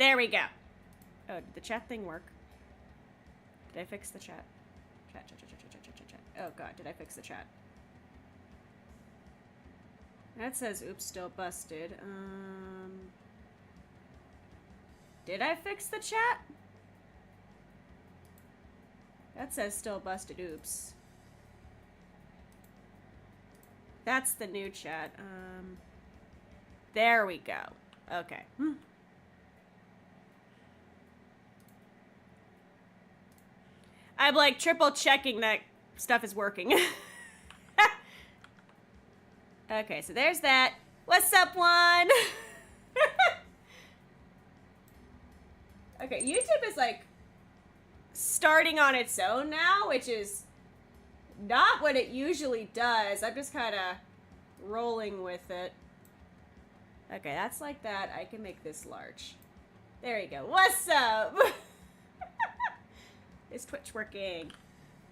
There we go. Oh, did the chat thing work? Did I fix the chat? Chat. Oh god, did I fix the chat? That says, oops, still busted. Did I fix the chat? That says still busted, oops. That's the new chat. There we go. Okay. I'm like triple checking that stuff is working. Okay, so there's that. What's up, Juan? Okay, YouTube is like starting on its own now, which is not what it usually does. I'm just kind of rolling with it. Okay, that's like that. I can make this large. There you go. What's up? Is Twitch working?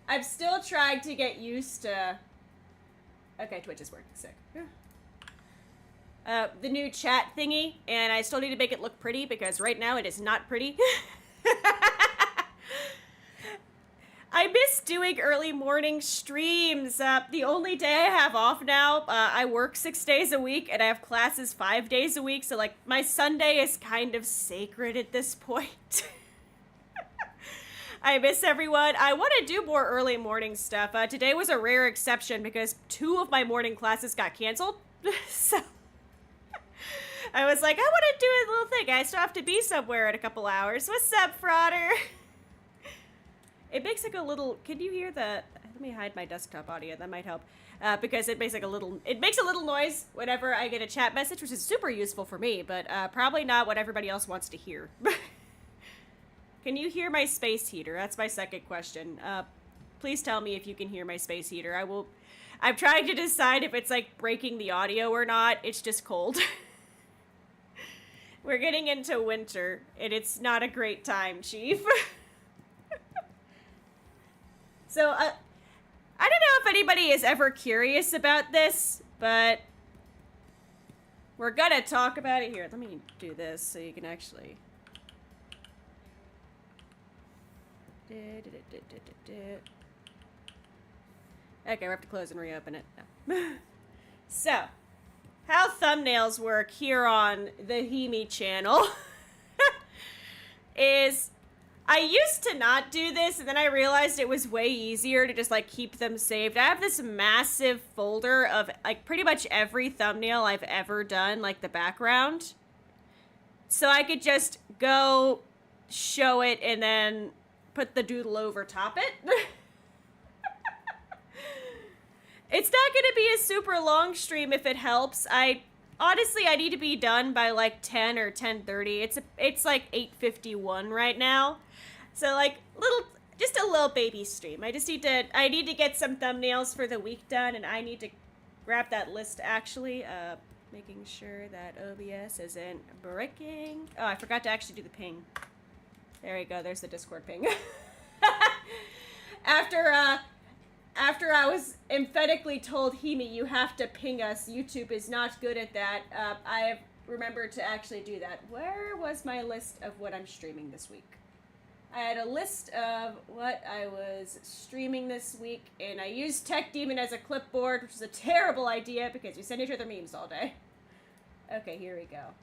I'm still trying to get used to... Okay, Twitch is working. Sick. The new chat thingy, and I still need to make it look pretty because right now it is not pretty. I miss doing early morning streams. The only day I have off now, I work 6 days a week and I have classes 5 days a week. So like my Sunday is kind of sacred at this point. I miss everyone. I want to do more early morning stuff. Today was a rare exception because 2 of my morning classes got canceled. So I was like, I want to do a little thing. I still have to be somewhere in a couple hours. What's up, Frauder? It makes like a little, can you hear the, let me hide my desktop audio, that might help. Because it makes like a little, noise whenever I get a chat message, which is super useful for me, but probably not what everybody else wants to hear. Can you hear my space heater? That's my second question. Please tell me if you can hear my space heater. I'm trying to decide if it's like breaking the audio or not. It's just cold. We're getting into winter, and it's not a great time, Chief. So, I don't know if anybody is ever curious about this, but we're gonna talk about it here. Let me do this so you can actually... Okay, we have to close and reopen it. No. So, how thumbnails work here on the Himi channel is I used to not do this, and then I realized it was way easier to just like keep them saved. I have this massive folder of like pretty much every thumbnail I've ever done, like the background. So I could just go show it and then put the doodle over top it. It's not going to be a super long stream if it helps. Honestly, I need to be done by like 10 or 10:30. It's like 8:51 right now. So like just a little baby stream. I need to get some thumbnails for the week done, and I need to grab that list actually. Making sure that OBS isn't breaking. Oh, I forgot to actually do the ping. There we go. There's the Discord ping. After I was emphatically told, Himi, you have to ping us. YouTube is not good at that. I have remembered to actually do that. Where was my list of what I'm streaming this week? I had a list of what I was streaming this week, and I used Tech Demon as a clipboard, which is a terrible idea because we send each other memes all day. Okay, here we go.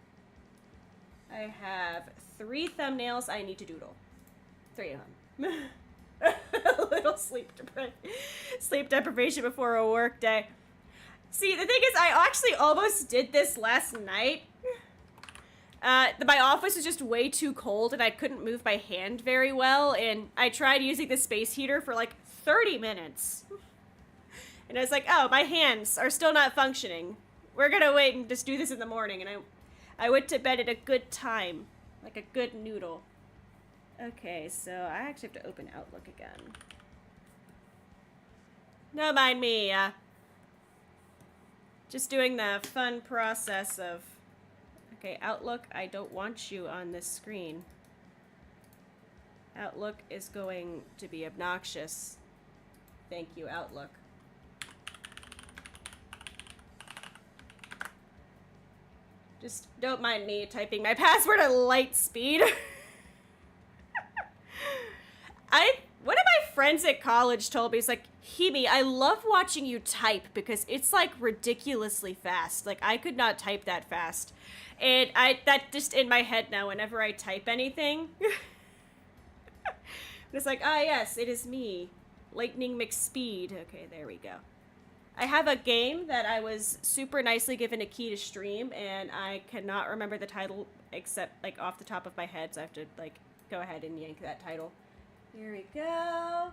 I have 3 thumbnails I need to doodle. 3 of them. A little sleep deprivation before a work day. See, the thing is, I actually almost did this last night. My office was just way too cold, and I couldn't move my hand very well, and I tried using the space heater for like 30 minutes. And I was like, oh, my hands are still not functioning. We're gonna wait and just do this in the morning, and I went to bed at a good time, like a good noodle. Okay, so I actually have to open Outlook again. No mind me, just doing the fun process of... Okay, Outlook, I don't want you on this screen. Outlook is going to be obnoxious. Thank you, Outlook. Just don't mind me typing my password at light speed. One of my friends at college told me, he's like, Himi, I love watching you type because it's like ridiculously fast. Like, I could not type that fast. And that just in my head now, whenever I type anything. It's like, ah, yes, it is me. Lightning McSpeed. Okay, there we go. I have a game that I was super nicely given a key to stream, and I cannot remember the title except, like, off the top of my head, so I have to, like, go ahead and yank that title. Here we go.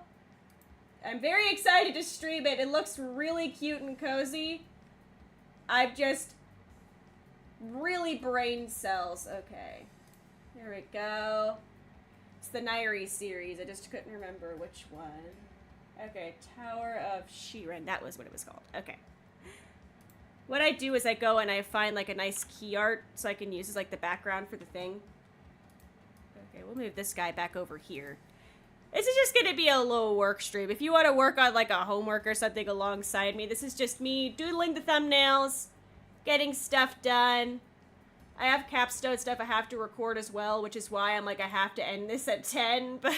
I'm very excited to stream it. It looks really cute and cozy. I've just really brain cells. Okay. Here we go. It's the Nairi series. I just couldn't remember which one. Okay, Tower of Shiren. That was what it was called. Okay. What I do is I go and I find, like, a nice key art so I can use as, like, the background for the thing. Okay, we'll move this guy back over here. This is just going to be a little work stream. If you want to work on, like, a homework or something alongside me, this is just me doodling the thumbnails, getting stuff done. I have capstone stuff I have to record as well, which is why I'm like, I have to end this at 10, but...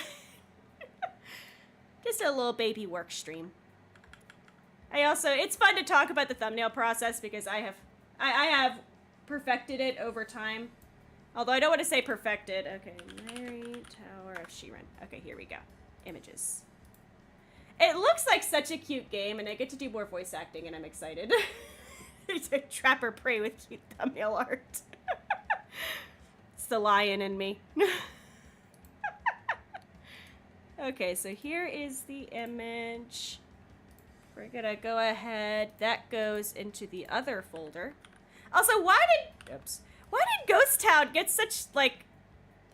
Just a little baby work stream. It's fun to talk about the thumbnail process because I have perfected it over time. Although I don't want to say perfected. Okay, Mary Tower of Shiren. Okay, here we go. Images. It looks like such a cute game, and I get to do more voice acting, and I'm excited. It's a trap or prey with cute thumbnail art. It's the lion in me. Okay, so here is the image. We're gonna go ahead. That goes into the other folder. Also, why did Ghost Town get such, like,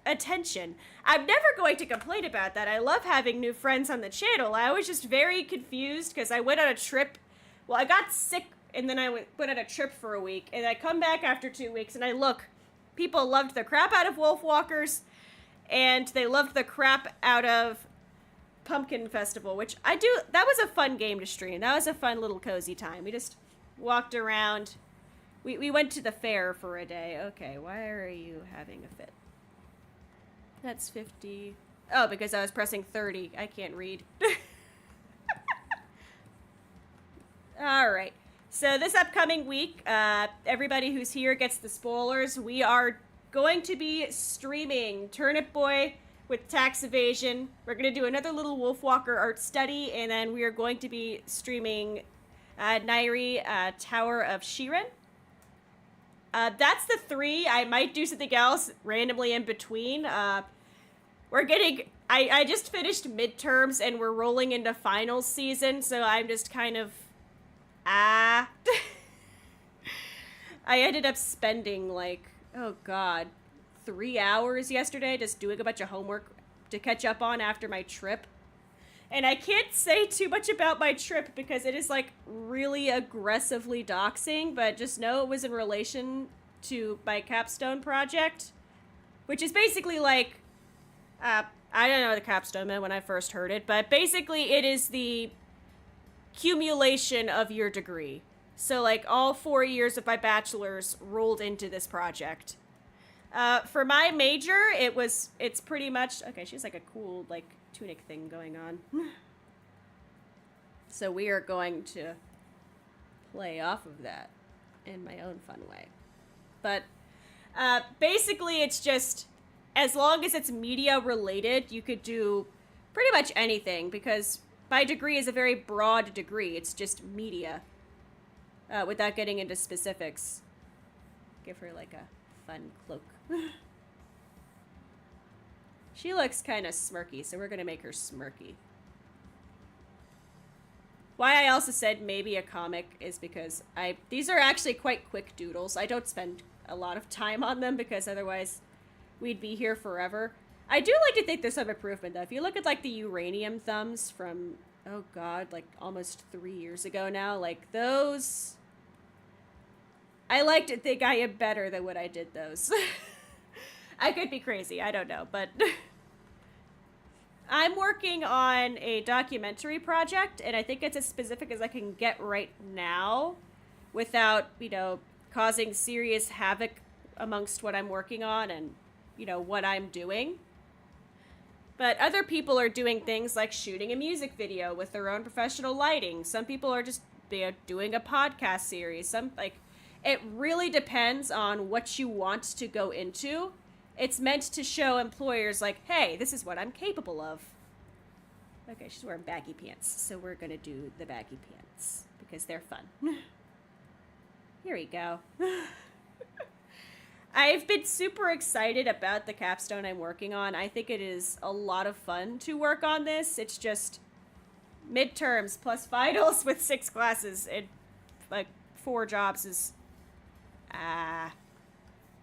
attention? I'm never going to complain about that. I love having new friends on the channel. I was just very confused because I went on a trip. Well, I got sick and then I went on a trip for a week. And I come back after 2 weeks and I look. People loved the crap out of Wolfwalkers. And they loved the crap out of Pumpkin Festival, which that was a fun game to stream. That was a fun little cozy time. We just walked around. We went to the fair for a day. Okay, why are you having a fit? That's 50. Oh, because I was pressing 30. I can't read. All right. So this upcoming week, everybody who's here gets the spoilers. We are going to be streaming Turnip Boy with tax evasion. We're going to do another little Wolfwalker art study, and then we are going to be streaming Nairi Tower of Shiren. That's the 3. I might do something else randomly in between. We're getting... I just finished midterms, and we're rolling into finals season, so I'm just kind of... I ended up spending, like, oh god, 3 hours yesterday just doing a bunch of homework to catch up on after my trip. And I can't say too much about my trip because it is, like, really aggressively doxing, but just know it was in relation to my capstone project, which is basically, like, I don't know what the capstone meant when I first heard it, but basically it is the accumulation of your degree. So, like, all 4 years of my bachelor's rolled into this project. For my major, it's pretty much... Okay, she has, like, a cool, like, tunic thing going on. So we are going to play off of that in my own fun way. But, basically, it's just... As long as it's media-related, you could do pretty much anything, because my degree is a very broad degree. It's just media. Without getting into specifics. Give her, like, a fun cloak. She looks kind of smirky, so we're going to make her smirky. Why I also said maybe a comic is because these are actually quite quick doodles. I don't spend a lot of time on them because otherwise we'd be here forever. I do like to think there's some improvement, though. If you look at, like, the uranium thumbs from, oh god, like, almost 3 years ago now, like, those... I like to think I am better than when I did those. I could be crazy, I don't know, but... I'm working on a documentary project, and I think it's as specific as I can get right now without, you know, causing serious havoc amongst what I'm working on and, you know, what I'm doing. But other people are doing things like shooting a music video with their own professional lighting. Some people are just doing a podcast series. It really depends on what you want to go into. It's meant to show employers like, hey, this is what I'm capable of. Okay, she's wearing baggy pants, so we're gonna do the baggy pants because they're fun. Here we go. I've been super excited about the capstone I'm working on. I think it is a lot of fun to work on this. It's just midterms plus finals with 6 classes and like 4 jobs is...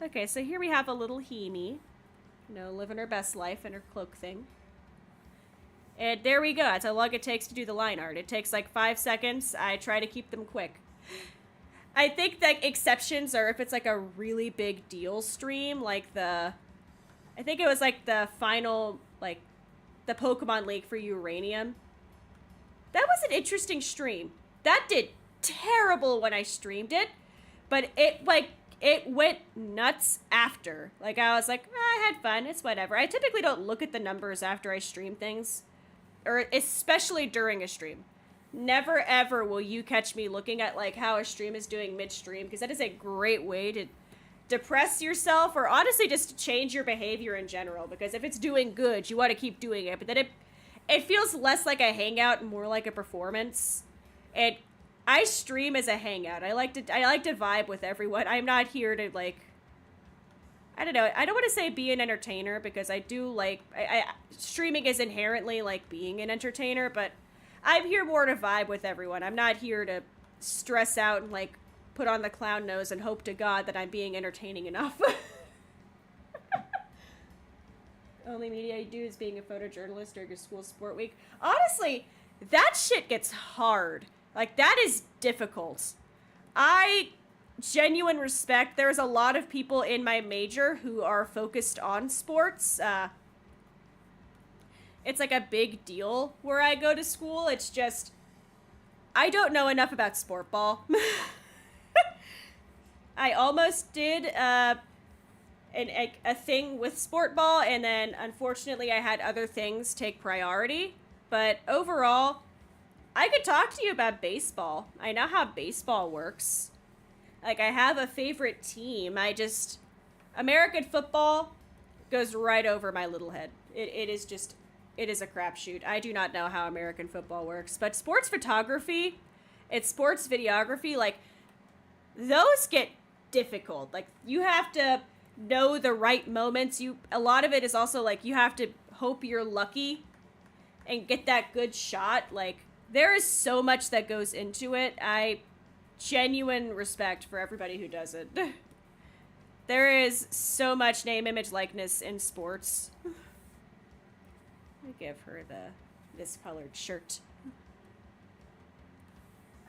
Okay, so here we have a little Himi. You know, living her best life in her cloak thing. And there we go. That's how long it takes to do the line art. It takes like 5 seconds. I try to keep them quick. I think that exceptions are if it's like a really big deal stream, like I think it was like the final, like the Pokemon League for Uranium. That was an interesting stream. That did terrible when I streamed it, but it went nuts after. Like I was like, I had fun, it's whatever. I typically don't look at the numbers after I stream things, or especially during a stream. Never ever will you catch me looking at like how a stream is doing midstream, because that is a great way to depress yourself or honestly just to change your behavior in general, because if it's doing good, you want to keep doing it, but then it feels less like a hangout and more like a performance. And I stream as a hangout. I like to vibe with everyone. I'm not here to like, I don't know. I don't want to say be an entertainer, because I do like streaming is inherently like being an entertainer, but I'm here more to vibe with everyone. I'm not here to stress out and like put on the clown nose and hope to God that I'm being entertaining enough. Only media I do is being a photojournalist during a school sport week. Honestly, that shit gets hard. Like, that is difficult. I genuine respect. There's a lot of people in my major who are focused on sports. It's like a big deal where I go to school. It's just, I don't know enough about sport ball. I almost did a thing with sport ball, and then unfortunately I had other things take priority. But overall, I could talk to you about baseball. I know how baseball works. Like, I have a favorite team. American football goes right over my little head. It is a crapshoot. I do not know how American football works. But sports photography and sports videography, like, those get difficult. Like, you have to know the right moments. A lot of it is also, like, you have to hope you're lucky and get that good shot. Like, there is so much that goes into it. I genuine respect for everybody who does it. There is so much name, image, likeness in sports. Let me give her this colored shirt.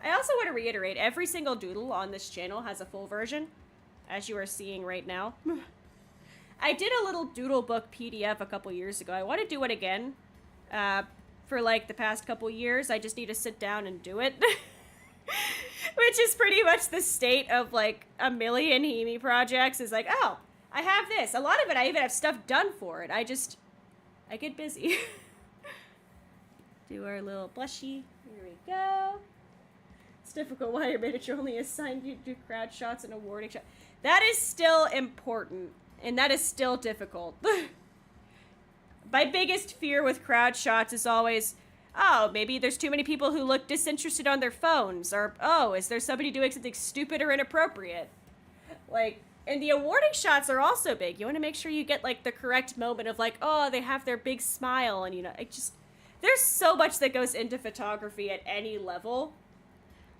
I also want to reiterate, every single doodle on this channel has a full version, as you are seeing right now. I did a little doodle book PDF a couple years ago. I want to do it again. For like the past couple years, I just need to sit down and do it. Which is pretty much the state of like a million Himi projects, is like, oh, I have this. A lot of it, I even have stuff done for it. I get busy. Do our little blushy. Here we go. It's difficult why your miniature only assigned you to do crowd shots and awarding shots. That is still important, and that is still difficult. My biggest fear with crowd shots is always, oh, maybe there's too many people who look disinterested on their phones, or, oh, is there somebody doing something stupid or inappropriate? Like, and the awarding shots are also big. You want to make sure you get, like, the correct moment of, like, oh, they have their big smile, and, you know, there's so much that goes into photography at any level.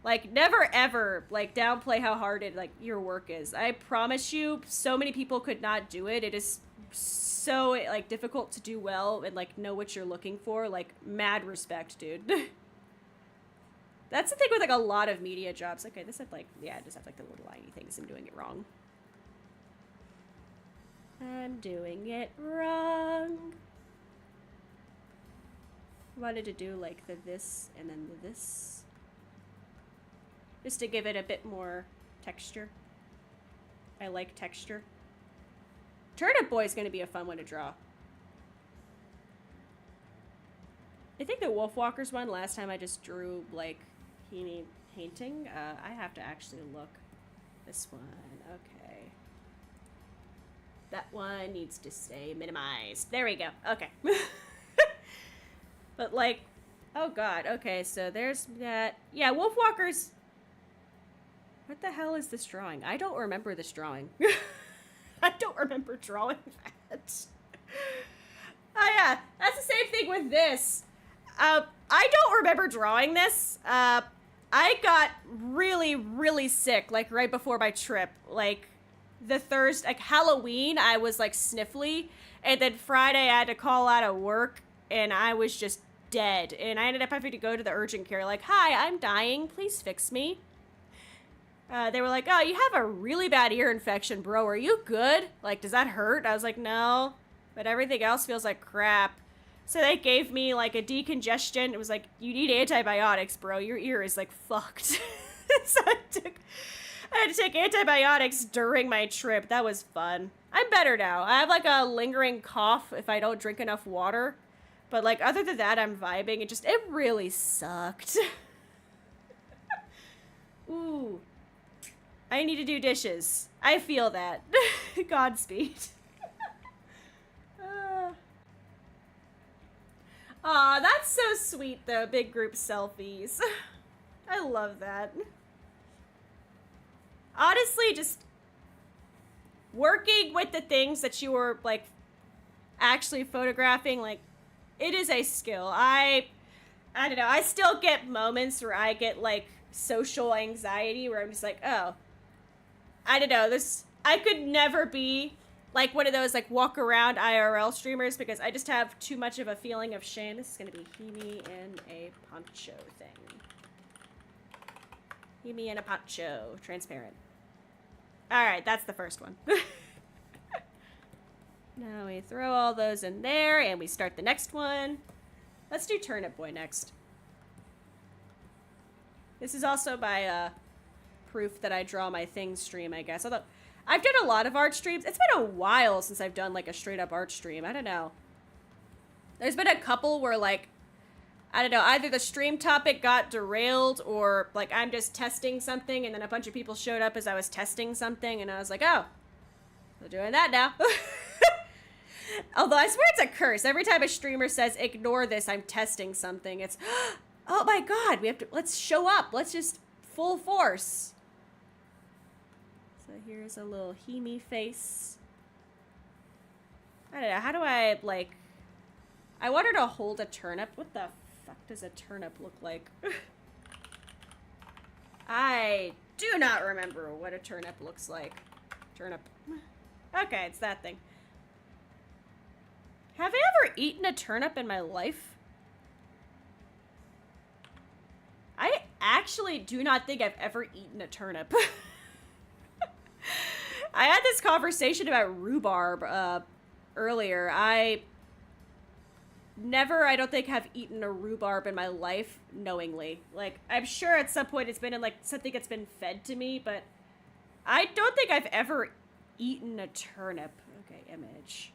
Like, never ever, like, downplay how hard your work is. I promise you, so many people could not do it. It is so, like, difficult to do well and, like, know what you're looking for. Like, mad respect, dude. That's the thing with, like, a lot of media jobs. Okay, this had, like, yeah, I just have, like, the little liney things. I'm doing it wrong. I'm doing it wrong. I wanted to do, like, the this and then the this. Just to give it a bit more texture. I like texture. Turnip Boy's gonna be a fun one to draw. I think the Wolfwalkers one, last time I just drew, like, Himi painting. I have to actually look. This one, okay. That one needs to stay minimized. There we go, okay. But, like, oh god, okay, so there's that. Yeah, Wolfwalkers. What the hell is this drawing? I don't remember this drawing. I don't remember drawing that. Oh yeah, that's the same thing with this. I don't remember drawing this. I got really, really sick, like, right before my trip. Like, the Thursday, like, Halloween, I was, like, sniffly. And then Friday, I had to call out of work, and I was just dead. And I ended up having to go to the urgent care, like, hi, I'm dying, please fix me. They were like, oh, you have a really bad ear infection, bro. Are you good? Like, does that hurt? I was like, no. But everything else feels like crap. So they gave me, like, a decongestion. It was like, you need antibiotics, bro. Your ear is, like, fucked. So I had to take antibiotics during my trip. That was fun. I'm better now. I have, like, a lingering cough if I don't drink enough water. But, like, other than that, I'm vibing. It really sucked. Ooh. I need to do dishes. I feel that. Godspeed. Aw, that's so sweet, though. Big group selfies. I love that. Honestly, just working with the things that you were, like, actually photographing, like, it is a skill. I don't know. I still get moments where I get, like, social anxiety where I'm just like, oh, I don't know. I could never be like one of those, like, walk around IRL streamers because I just have too much of a feeling of shame. This is going to be Himi in a poncho thing. Himi in a poncho. Transparent. Alright, that's the first one. Now we throw all those in there and we start the next one. Let's do Turnip Boy next. This is also my proof that I draw my thing stream, I guess. Although I've done a lot of art streams. It's been a while since I've done, like, a straight up art stream. I don't know. There's been a couple where, like, I don't know, either the stream topic got derailed or, like, I'm just testing something and then a bunch of people showed up as I was testing something and I was like, oh, we're doing that now. Although I swear it's a curse. Every time a streamer says, ignore this, I'm testing something, it's, oh my god, let's show up. Let's just full force. So here's a little Himi face. I don't know, how do I, like, I want her to hold a turnip. What the fuck does a turnip look like? I do not remember what a turnip looks like. Turnip. Okay, it's that thing. Have I ever eaten a turnip in my life? I actually do not think I've ever eaten a turnip. I had this conversation about rhubarb earlier. I don't think, have eaten a rhubarb in my life knowingly. Like, I'm sure at some point it's been in, like, something that's been fed to me, but I don't think I've ever eaten a turnip. Okay, image.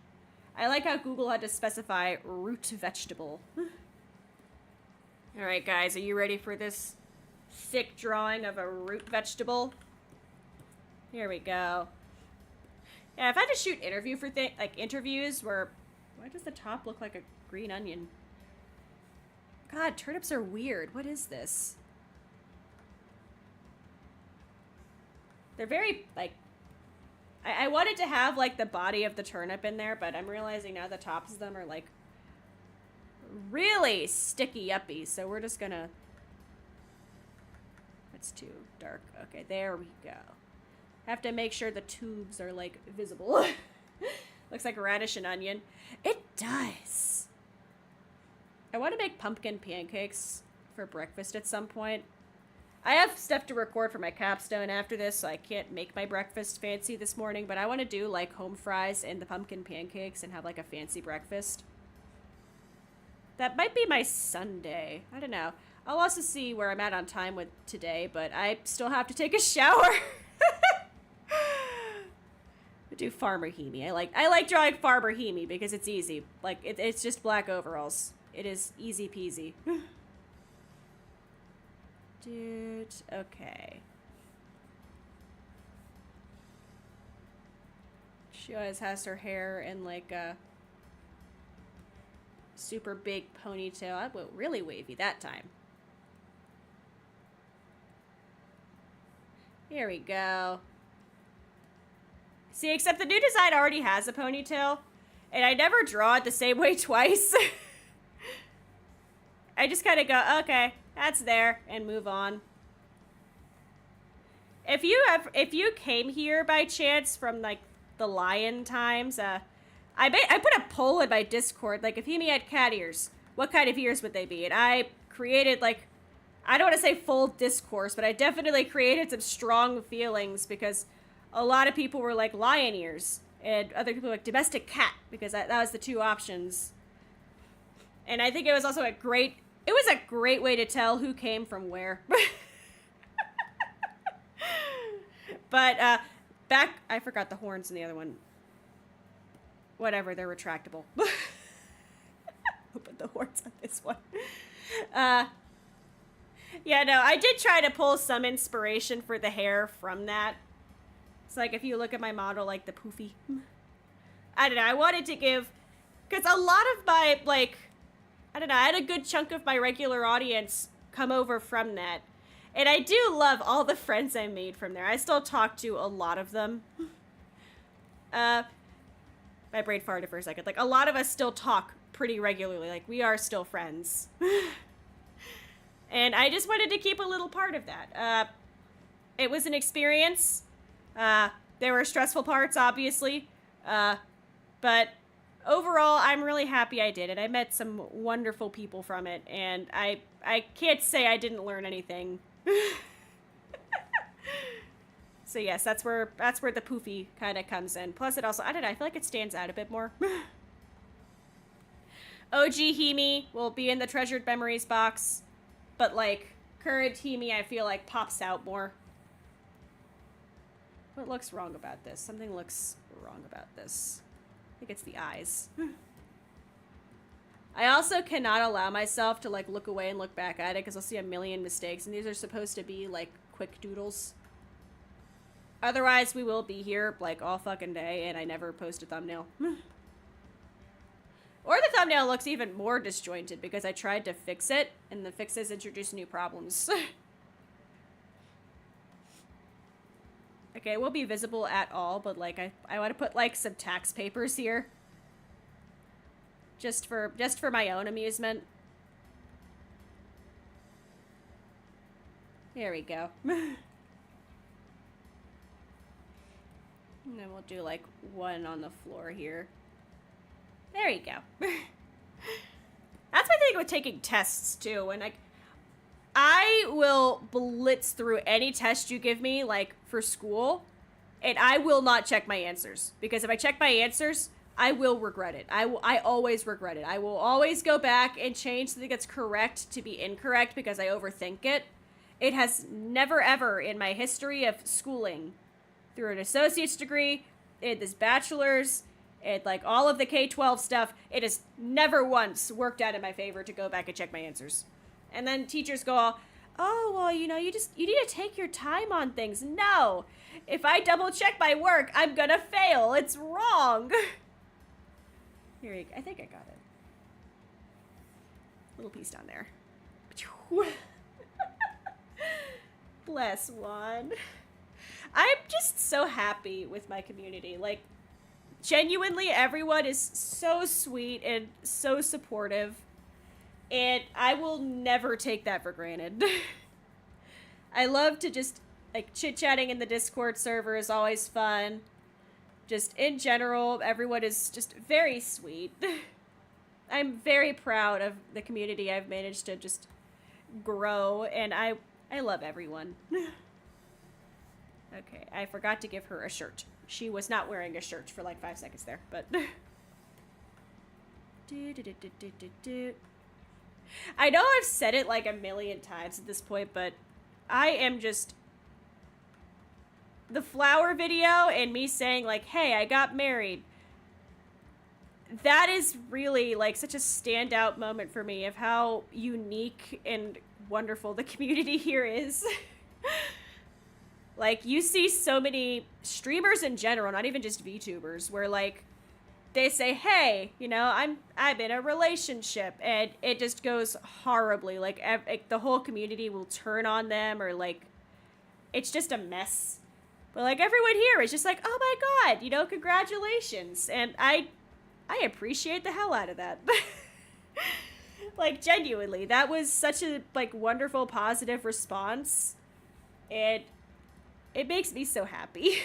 I like how Google had to specify root vegetable. Alright, guys, are you ready for this thick drawing of a root vegetable? Here we go. Yeah, if I had to shoot interviews where... Why does the top look like a green onion? God, turnips are weird. What is this? They're very, like... I wanted to have, like, the body of the turnip in there, but I'm realizing now the tops of them are, like, really sticky-uppy, so we're just gonna... That's too dark. Okay, there we go. Have to make sure the tubes are, like, visible. Looks like radish and onion. It does. I want to make pumpkin pancakes for breakfast at some point. I have stuff to record for my capstone after this, so I can't make my breakfast fancy this morning, but I want to do, like, home fries and the pumpkin pancakes and have, like, a fancy breakfast. That might be my Sunday. I don't know. I'll also see where I'm at on time with today, but I still have to take a shower. Do Farmer Himi. I like drawing Farmer Himi because it's easy. Like it's just black overalls. It is easy peasy. Dude, okay. She always has her hair in like a super big ponytail. I went really wavy that time. Here we go. See, except the new design already has a ponytail, and I never draw it the same way twice. I just kind of go, okay, that's there, and move on. If you came here by chance from like the lion times, I put a poll in my Discord, like if Himi had cat ears, what kind of ears would they be? And I created like, I don't want to say full discourse, but I definitely created some strong feelings because a lot of people were like lion ears, and other people were like domestic cat, because that was the two options. And I think it was also a great way to tell who came from where. But I forgot the horns in the other one. Whatever, they're retractable. I'll put the horns on this one. Yeah, no, I did try to pull some inspiration for the hair from that. It's like if you look at my model, like the poofy. I don't know, I wanted to give, because a lot of my, like, I don't know, I had a good chunk of my regular audience come over from that. And I do love all the friends I made from there. I still talk to a lot of them. My brain farted for a second. Like, a lot of us still talk pretty regularly. Like, we are still friends. And I just wanted to keep a little part of that. It was an experience. There were stressful parts, obviously. But overall, I'm really happy I did it. I met some wonderful people from it. And I can't say I didn't learn anything. So yes, that's where the poofy kind of comes in. Plus it also, I don't know, I feel like it stands out a bit more. OG Himi will be in the treasured memories box, but like current Himi I feel like pops out more. What looks wrong about this? Something looks wrong about this. I think it's the eyes. I also cannot allow myself to like look away and look back at it because I'll see a million mistakes, and these are supposed to be like quick doodles. Otherwise, we will be here like all fucking day and I never post a thumbnail. Or the thumbnail looks even more disjointed because I tried to fix it and the fixes introduced new problems. Okay, it won't be visible at all, but like I want to put like some tax papers here. Just for my own amusement. There we go. And then we'll do like one on the floor here. There you go. That's my thing with taking tests too. And I will blitz through any test you give me, like for school, and I will not check my answers. Because if I check my answers, I will regret it. I always regret it. I will always go back and change something that's correct to be incorrect because I overthink it. It has never ever in my history of schooling, through an associate's degree, in this bachelor's, and like all of the K-12 stuff, it has never once worked out in my favor to go back and check my answers. And then teachers go, oh, well, you know, you need to take your time on things. No, if I double check my work, I'm gonna fail. It's wrong. Here you go. I think I got it. Little piece down there. Bless one. I'm just so happy with my community. Like, genuinely, everyone is so sweet and so supportive. And I will never take that for granted. I love to just, like, chit-chatting in the Discord server is always fun. Just in general, everyone is just very sweet. I'm very proud of the community I've managed to just grow, and I love everyone. Okay, I forgot to give her a shirt. She was not wearing a shirt for like 5 seconds there, but... I know I've said it like a million times at this point, but I am just the flower video and me saying, like, hey, I got married. That is really, like, such a standout moment for me of how unique and wonderful the community here is. Like, you see so many streamers in general, not even just VTubers, where, like, they say, hey, you know, I'm in a relationship, and it just goes horribly. Like, the whole community will turn on them, or, like, it's just a mess. But, like, everyone here is just like, oh my god, you know, congratulations. And I appreciate the hell out of that. Like, genuinely, that was such a, like, wonderful, positive response. And it makes me so happy.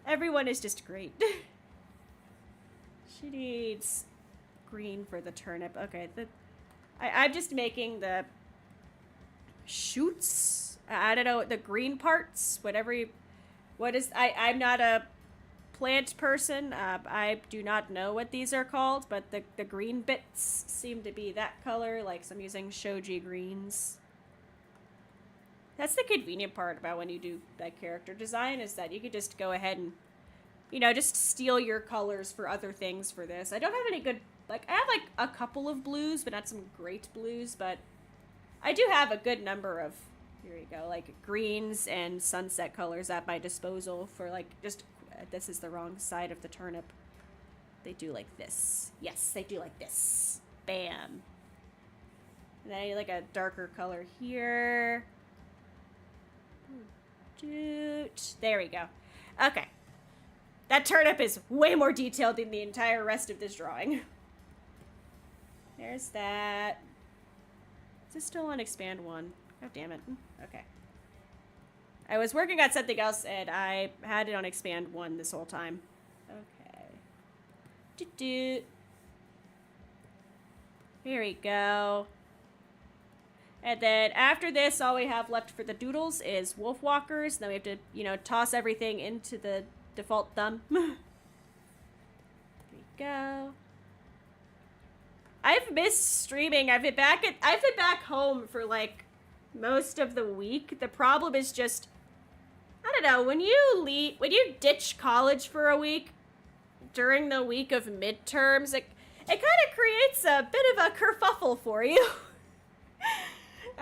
Everyone is just great. She needs green for the turnip. Okay, I'm just making the shoots. I don't know, the green parts, I'm not a plant person. I do not know what these are called, but the green bits seem to be that color. Like, so I'm using Shoji greens. That's the convenient part about when you do that character design, is that you could just go ahead and, you know, just steal your colors for other things for this. I don't have any good, like, I have, like, a couple of blues, but not some great blues, but I do have a good number of, here we go, like, greens and sunset colors at my disposal for, like, just, this is the wrong side of the turnip. They do like this. Yes, they do like this. Bam. And then I need, like, a darker color here. There we go. Okay. That turnip is way more detailed than the entire rest of this drawing. There's that. Is this still on expand 1? God damn it. Okay. I was working on something else and I had it on expand 1 this whole time. Okay. Here we go. And then after this, all we have left for the doodles is wolf walkers. Then we have to, you know, toss everything into the default thumb. There we go. I've missed streaming. I've been back home for, like, most of the week. The problem is just, I don't know, when you ditch college for a week during the week of midterms, it kind of creates a bit of a kerfuffle for you.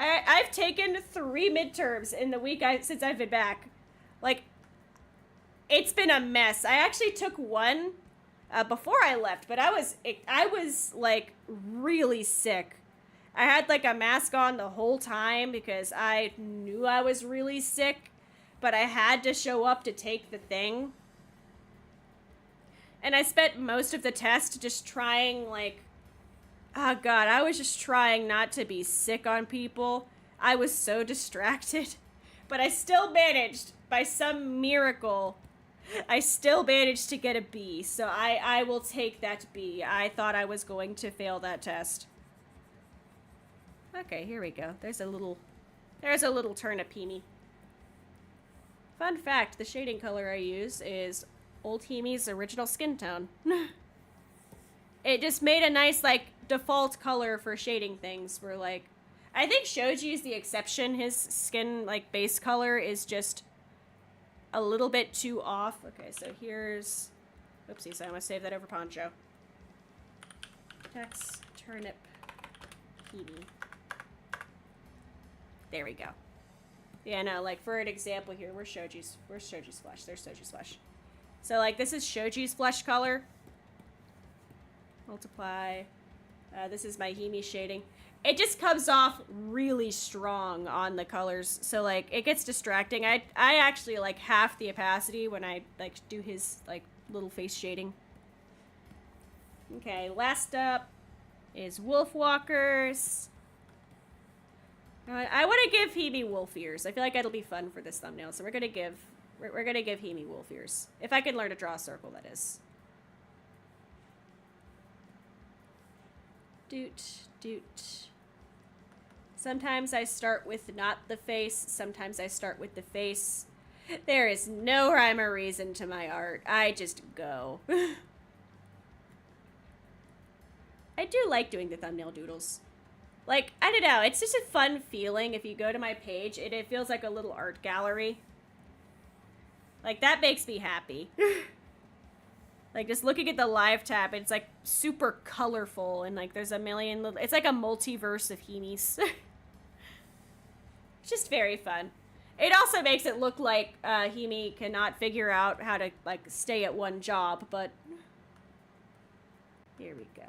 I've taken 3 midterms in the week since I've been back. Like, it's been a mess. I actually took one before I left, but I was like really sick. I had like a mask on the whole time because I knew I was really sick, but I had to show up to take the thing. And I spent most of the test just trying, like, oh god, I was just trying not to be sick on people. I was so distracted. But I still managed, by some miracle, I still managed to get a B. So I will take that B. I thought I was going to fail that test. Okay, here we go. There's a little turnipini. Fun fact, the shading color I use is Old Himi's original skin tone. It just made a nice, like, default color for shading things. Where, like, I think Shoji is the exception. His skin, like, base color is just a little bit too off. Okay, so here's, oopsies, I almost saved that over Poncho. Text turnip Himi. There we go. Yeah, no, like, for an example here, where's Shoji's flesh? There's Shoji's flesh. So, like, this is Shoji's flesh color. Multiply. This is my Himi shading. It just comes off really strong on the colors, so, like, it gets distracting. I actually, like, half the opacity when I, like, do his, like, little face shading. Okay, last up is Wolf Walkers. I want to give Himi wolf ears. I feel like it'll be fun for this thumbnail, so we're gonna give Himi wolf ears. If I can learn to draw a circle, that is. Doot, doot. Sometimes I start with not the face, sometimes I start with the face. There is no rhyme or reason to my art. I just go. I do like doing the thumbnail doodles. Like, I don't know, it's just a fun feeling if you go to my page and it feels like a little art gallery. Like, that makes me happy. Like, just looking at the live tab, it's, like, super colorful, and, like, there's a million little... It's like a multiverse of Himis. It's just very fun. It also makes it look like Himi cannot figure out how to, like, stay at one job, but... Here we go.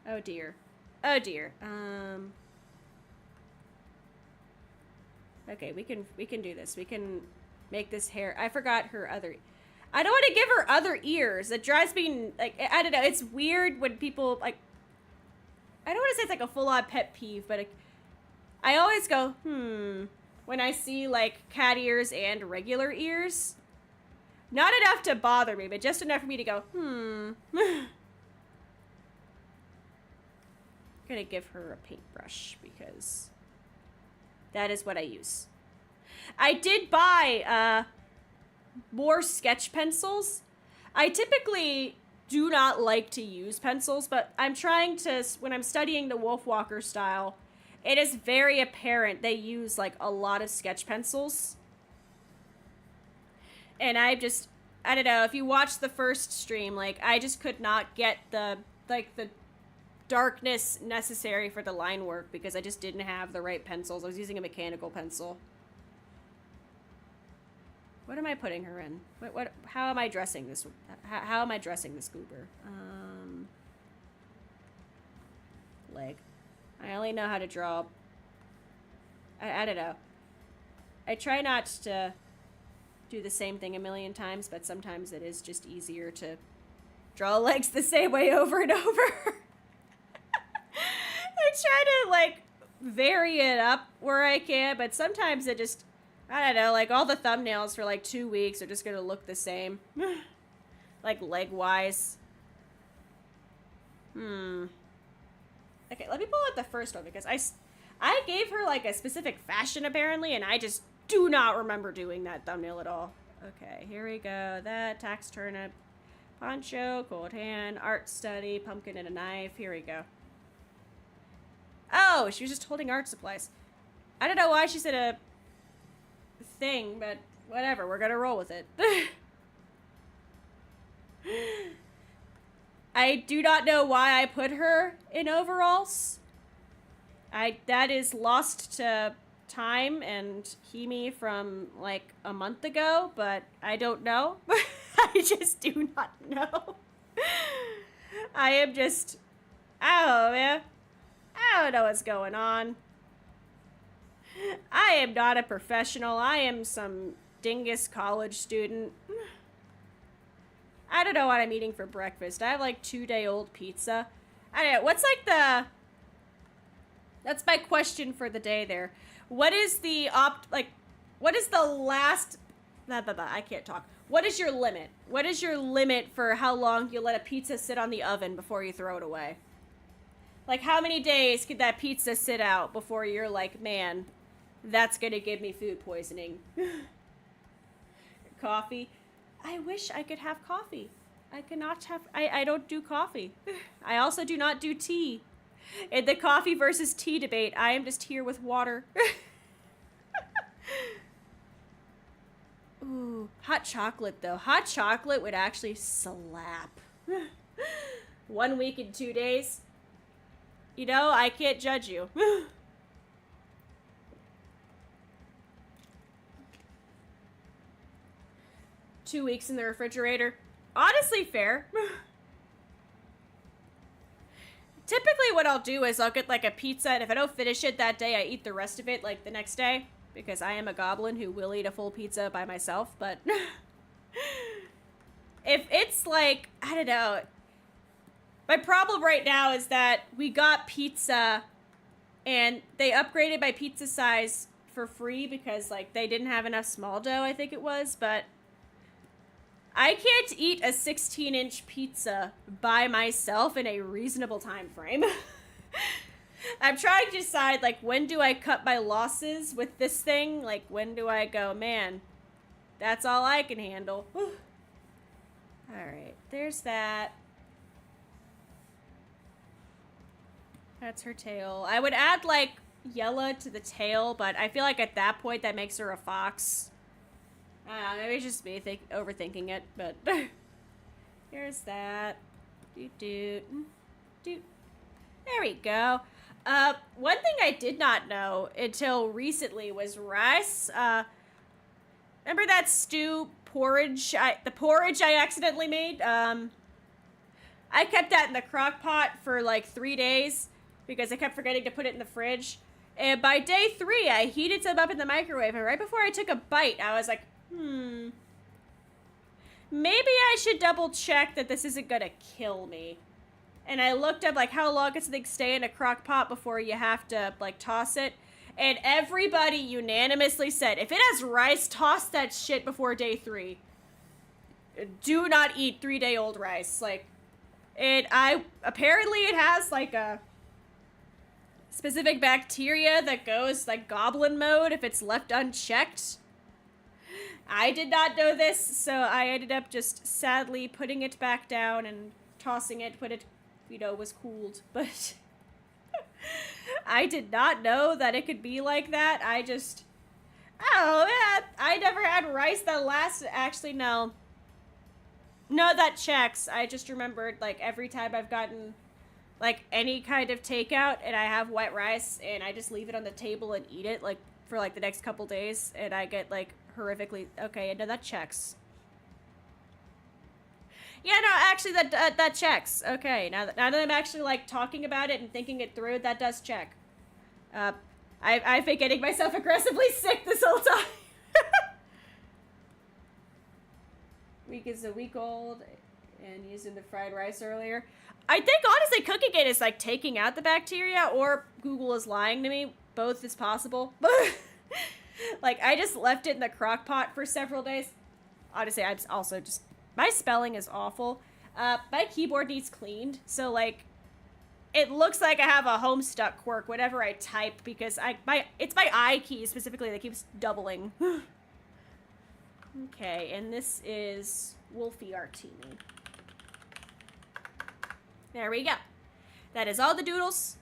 Oh, dear. Oh, dear. Okay, we can do this. We can make this hair... I forgot her other... I don't want to give her other ears. It drives me... Like, I don't know. It's weird when people, like... I don't want to say it's, like, a full-on pet peeve, but I always go, when I see, like, cat ears and regular ears. Not enough to bother me, but just enough for me to go, I'm gonna give her a paintbrush, because... that is what I use. I did buy more sketch pencils. I typically do not like to use pencils, but I'm trying to, when I'm studying the Wolfwalker style, it is very apparent they use, like, a lot of sketch pencils. And I don't know, if you watch the first stream, like, I just could not get the darkness necessary for the line work because I just didn't have the right pencils. I was using a mechanical pencil. What am I putting her in? How am I dressing this? How am I dressing this goober? Leg. I only know how to draw. I don't know. I try not to do the same thing a million times, but sometimes it is just easier to draw legs the same way over and over. I try to, like, vary it up where I can, but sometimes it just, I don't know, like, all the thumbnails for, like, 2 weeks are just gonna look the same. Like, leg-wise. Okay, let me pull out the first one, because I gave her, like, a specific fashion, apparently, and I just do not remember doing that thumbnail at all. Okay, here we go. That, tax turnip, poncho, cold hand, art study, pumpkin and a knife. Here we go. Oh, she was just holding art supplies. I don't know why she said a thing, but whatever. We're gonna roll with it. I do not know why I put her in overalls. That is lost to time and Himi from, like, a month ago, but I don't know. I just do not know. I am just... Oh, man. I don't know what's going on. I am not a professional. I am some dingus college student. I don't know what I'm eating for breakfast. I have, like, 2-day-old pizza. I don't know. What's, like, that's my question for the day there. What is the what is the last... I can't talk. What is your limit? What is your limit for how long you let a pizza sit on the oven before you throw it away? Like, how many days could that pizza sit out before you're like, man, that's gonna give me food poisoning? Coffee. I wish I could have coffee. I cannot have... I don't do coffee. I also do not do tea. In the coffee versus tea debate, I am just here with water. Ooh, hot chocolate, though. Hot chocolate would actually slap. 1 week and 2 days. You know, I can't judge you. 2 weeks in the refrigerator. Honestly, fair. Typically what I'll do is I'll get, like, a pizza, and if I don't finish it that day, I eat the rest of it, like, the next day. Because I am a goblin who will eat a full pizza by myself, but... if it's, like, I don't know... My problem right now is that we got pizza, and they upgraded my pizza size for free because, like, they didn't have enough small dough, I think it was, but... I can't eat a 16-inch pizza by myself in a reasonable time frame. I'm trying to decide, like, when do I cut my losses with this thing? Like, when do I go, man, that's all I can handle. Alright, there's that. That's her tail. I would add, like, yellow to the tail, but I feel like at that point that makes her a fox. I don't know, maybe it's just me overthinking it, but here's that. Doot. There we go. One thing I did not know until recently was rice. Remember that stew porridge? The porridge I accidentally made? I kept that in the crock pot for like 3 days because I kept forgetting to put it in the fridge. And by day 3, I heated some up in the microwave, and right before I took a bite, I was like, maybe I should double check that this isn't gonna kill me. And I looked up, like, how long does something stay in a crock pot before you have to, like, toss it? And everybody unanimously said, if it has rice, toss that shit before day 3. Do not eat 3-day-old rice. Like, apparently it has, like, a specific bacteria that goes, like, goblin mode if it's left unchecked. I did not know this, so I ended up just sadly putting it back down and tossing it when it, was cooled. But I did not know that it could be like that. I never had rice that lasted. Actually, no. No, that checks. I just remembered, like, every time I've gotten, like, any kind of takeout and I have wet rice and I just leave it on the table and eat it, like, for, like, the next couple days and I get, like, horrifically... Okay, no, that checks. Yeah, no, actually, that checks. Okay, now that I'm actually, like, talking about it and thinking it through, that does check. I've been getting myself aggressively sick this whole time. Week is a week old and using the fried rice earlier. I think, honestly, cooking it is, like, taking out the bacteria, or Google is lying to me. Both is possible. Like, I just left it in the crock pot for several days. Honestly, I'm also just... My spelling is awful. My keyboard needs cleaned, so, like, it looks like I have a Homestuck quirk whenever I type, because it's my I key specifically that keeps doubling. Okay, and this is Wolfie Artini. There we go. That is all the doodles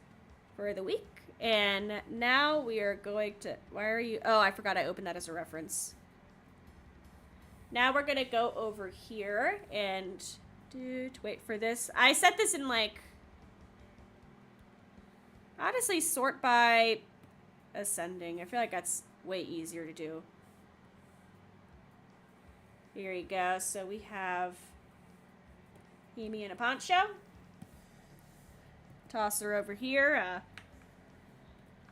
for the week. And now we are going to... Why are you... Oh, I forgot I opened that as a reference. Now we're going to go over here and... Wait for this. I set this in, like... Honestly, sort by ascending. I feel like that's way easier to do. Here you go. So we have Himi in a poncho. Toss her over here.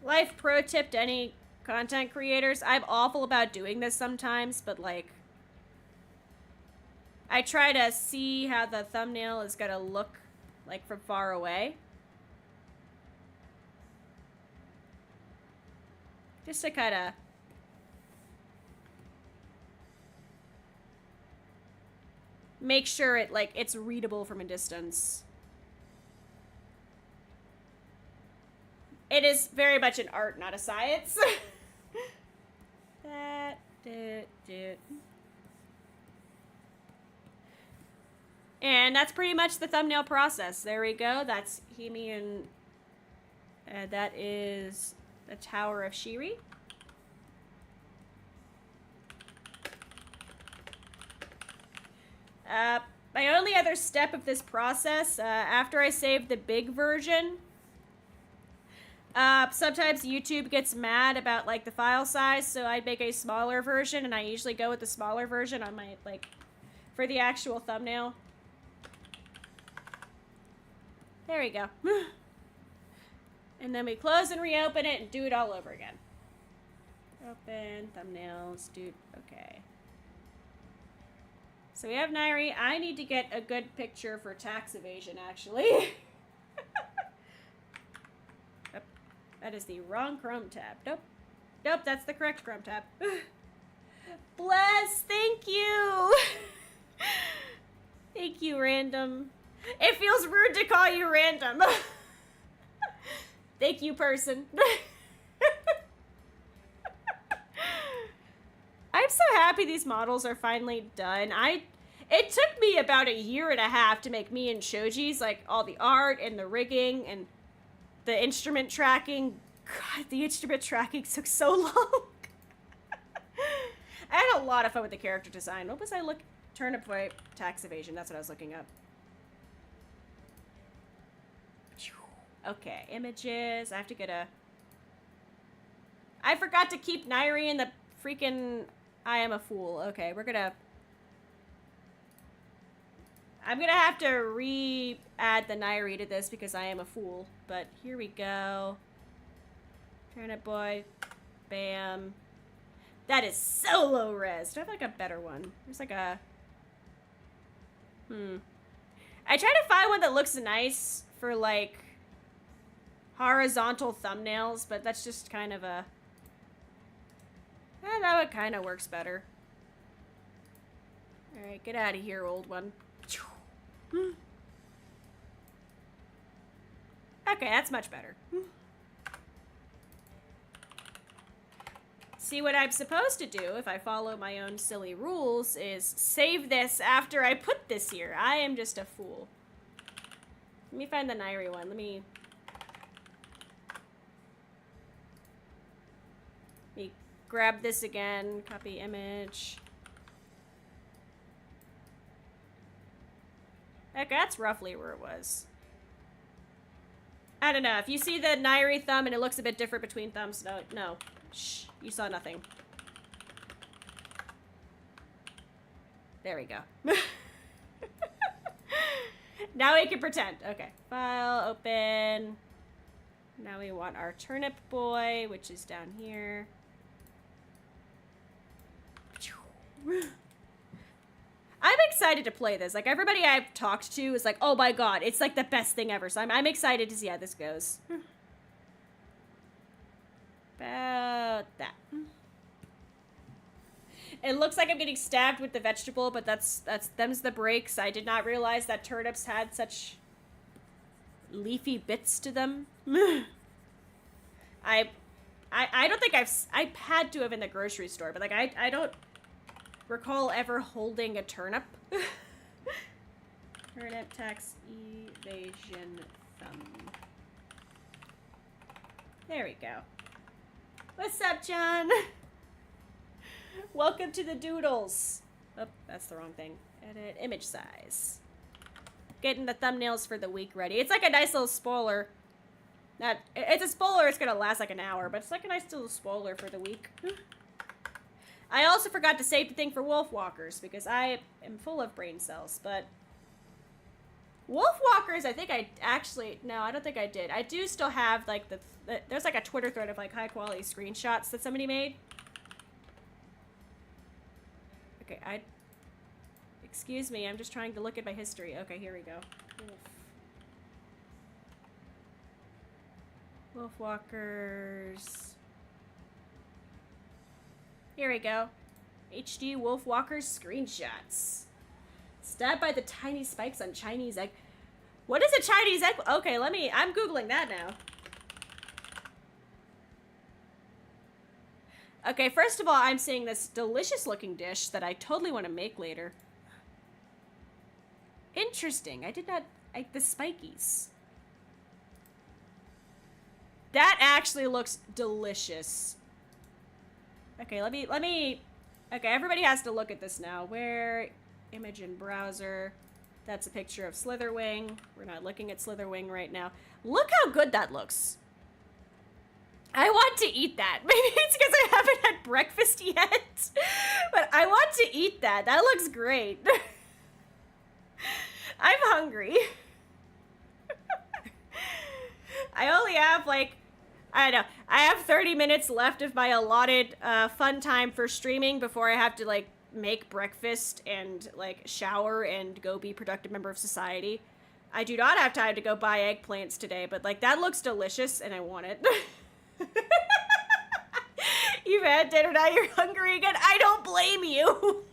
Life pro tip to any content creators. I'm awful about doing this sometimes, but, like, I try to see how the thumbnail is gonna look, like, from far away. Just to kind of... make sure it's readable from a distance. It is very much an art, not a science. And that's pretty much the thumbnail process. There we go. That's Himi and that is the Tower of Shiri. My only other step of this process, after I save the big version, sometimes YouTube gets mad about, like, the file size, so I make a smaller version, and I usually go with the smaller version on my, like, for the actual thumbnail. There we go. And then we close and reopen it and do it all over again. Open, thumbnails, dude, okay. So we have Nairi. I need to get a good picture for tax evasion, actually. Oh, that is the wrong Chrome tab. Nope. Nope, that's the correct Chrome tab. Bless, thank you. Thank you, Random. It feels rude to call you Random. Thank you, person. I'm so happy these models are finally done. It took me about 1.5 years to make me and Shoji's, like, all the art and the rigging, and the instrument tracking. God, the instrument tracking took so long. I had a lot of fun with the character design. What was I looking? Turnip boy tax evasion. That's what I was looking up. Okay, images. I have to get a... I forgot to keep Nairi in the freaking... I am a fool. Okay, we're gonna... I'm gonna have to re-add the Nairi to this because I am a fool. But here we go. Turnip boy. Bam. That is so low res. Do I have like a better one? There's like a... I try to find one that looks nice for like... horizontal thumbnails, but that's just kind of a... that one kind of works better. Alright, get out of here, old one. Okay, that's much better. See, what I'm supposed to do, if I follow my own silly rules, is save this after I put this here. I am just a fool. Let me find the Nairi one. Let me grab this again, copy image. Okay, that's roughly where it was. I don't know, if you see the Nairi thumb and it looks a bit different between thumbs, no. Shh, you saw nothing. There we go. Now we can pretend. Okay, file, open. Now we want our turnip boy, which is down here. I'm excited to play this. Like, everybody I've talked to is like, oh my god, it's like the best thing ever. So I'm excited to see how this goes. About that. It looks like I'm getting stabbed with the vegetable, but them's the breaks. I did not realize that turnips had such leafy bits to them. I don't think I've had to have in the grocery store, but like I don't recall ever holding a turnip. Turnip tax evasion thumb. There we go. What's up, John? Welcome to the doodles. Oh, that's the wrong thing. Edit image size. Getting the thumbnails for the week ready. It's like a nice little spoiler. It's a spoiler, it's gonna last like an hour, but it's like a nice little spoiler for the week. I also forgot to save the thing for wolf walkers because I am full of brain cells, but wolf walkers, I think I actually, no, I don't think I did. I do still have like there's like a Twitter thread of like high quality screenshots that somebody made. Okay, excuse me, I'm just trying to look at my history. Okay, here we go. Wolf walkers. Here we go. HD wolf walkers screenshots. Stabbed by the tiny spikes on Chinese egg. What is a Chinese egg? Okay, I'm Googling that now. Okay, first of all, I'm seeing this delicious looking dish that I totally want to make later. Interesting. I did not, the spikies. That actually looks delicious. Okay, let me, okay, everybody has to look at this now. Where, image in browser. That's a picture of Slitherwing. We're not looking at Slitherwing right now. Look how good that looks. I want to eat that. Maybe it's because I haven't had breakfast yet. But I want to eat that. That looks great. I'm hungry. I only have like, I don't know. I have 30 minutes left of my allotted fun time for streaming before I have to like make breakfast and like shower and go be a productive member of society. I do not have time to go buy eggplants today, but like that looks delicious and I want it. You've had dinner, now you're hungry again. I don't blame you.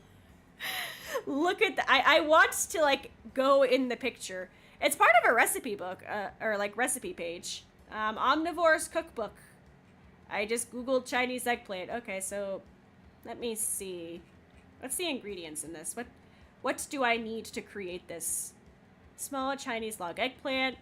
Look at that. I want to like go in the picture. It's part of a recipe book, or like recipe page. Omnivore's cookbook. I just Googled Chinese eggplant. Okay, so let me see. What's the ingredients in this? What do I need to create this? Small Chinese log eggplant,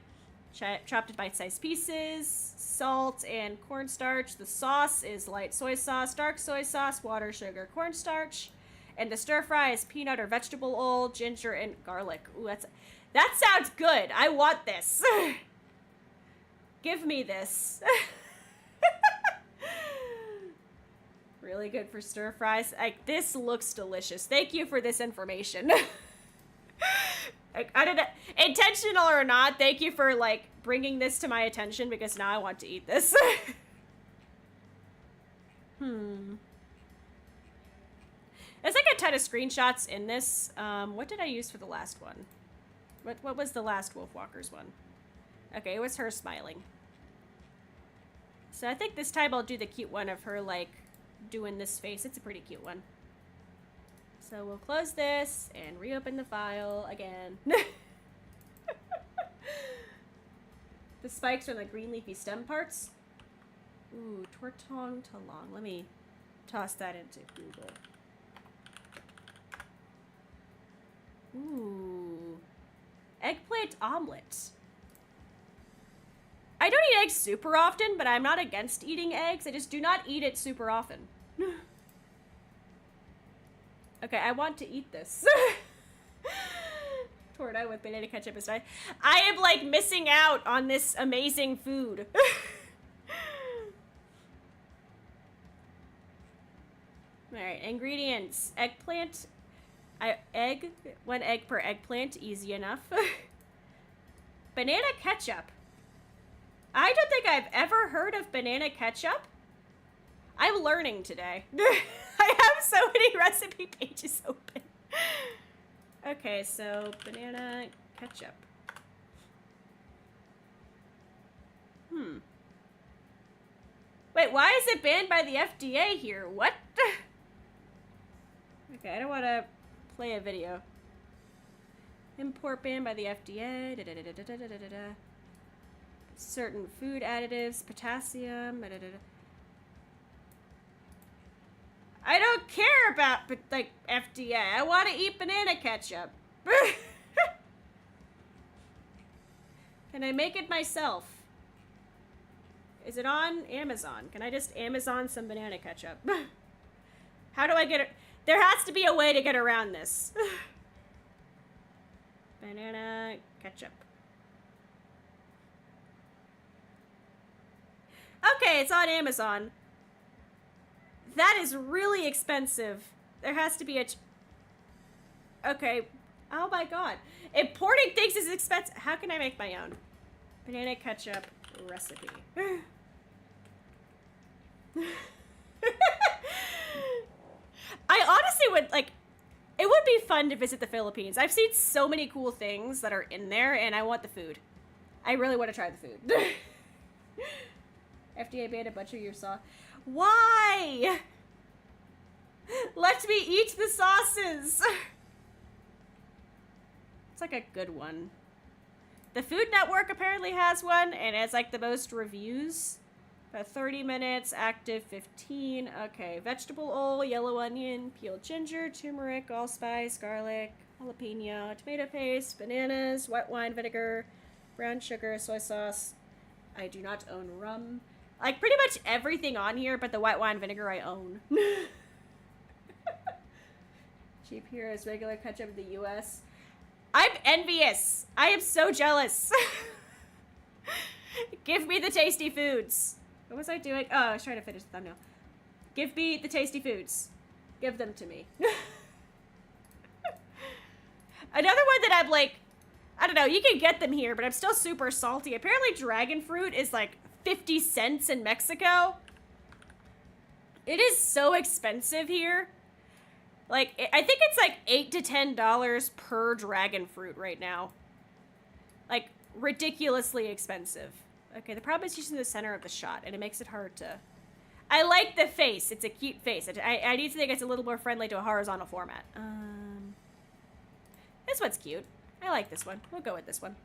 chopped in bite-sized pieces, salt and cornstarch. The sauce is light soy sauce, dark soy sauce, water, sugar, cornstarch. And the stir fry is peanut or vegetable oil, ginger, and garlic. Ooh, that sounds good. I want this. Give me this. Really good for stir fries. Like, this looks delicious. Thank you for this information. Like, I don't know, intentional or not, thank you for, like, bringing this to my attention, because now I want to eat this. There's like a ton of screenshots in this. What did I use for the last one? What was the last Wolfwalkers one? Okay, it was her smiling. So I think this time I'll do the cute one of her, like, doing this face. It's a pretty cute one. So we'll close this and reopen the file again. The spikes are the green leafy stem parts. Ooh, Tortong Talong. Let me toss that into Google. Ooh. Eggplant omelet. I don't eat eggs super often, but I'm not against eating eggs. I just do not eat it super often. Okay, I want to eat this. Torta with banana ketchup is nice. I am, like, missing out on this amazing food. Alright, ingredients. Eggplant. One egg per eggplant, easy enough. Banana ketchup. I don't think I've ever heard of banana ketchup. I'm learning today. I have so many recipe pages open. Okay, so banana ketchup. Wait, why is it banned by the FDA here? What? Okay, I don't want to play a video. Import banned by the FDA. Certain food additives, potassium. I don't care about, like, FDA. I want to eat banana ketchup. Can I make it myself? Is it on Amazon? Can I just Amazon some banana ketchup? How do I get it? There has to be a way to get around this. Banana ketchup. Okay, it's on Amazon. That is really expensive. There has to be a... Okay. Oh my god. Importing things is expensive. How can I make my own? Banana ketchup recipe. I honestly would, like... It would be fun to visit the Philippines. I've seen so many cool things that are in there, and I want the food. I really want to try the food. FDA banned a bunch of your sauce. Why? Let me eat the sauces. It's like a good one. The Food Network apparently has one, and it's like the most reviews. About 30 minutes, active 15. Okay, vegetable oil, yellow onion, peeled ginger, turmeric, allspice, garlic, jalapeno, tomato paste, bananas, white wine vinegar, brown sugar, soy sauce. I do not own rum. Like, pretty much everything on here, but the white wine vinegar I own. Cheap here is regular ketchup in the U.S. I'm envious. I am so jealous. Give me the tasty foods. What was I doing? Oh, I was trying to finish the thumbnail. Give me the tasty foods. Give them to me. Another one that I'm like, I don't know, you can get them here, but I'm still super salty. Apparently dragon fruit is like 50 cents in Mexico. It is so expensive here. Like, I think it's like $8 to $10 per dragon fruit right now. Like, ridiculously expensive. Okay, the problem is she's in the center of the shot, and it makes it hard to... I like the face. It's a cute face. I need to think it's a little more friendly to a horizontal format. This one's cute. I like this one. We'll go with this one.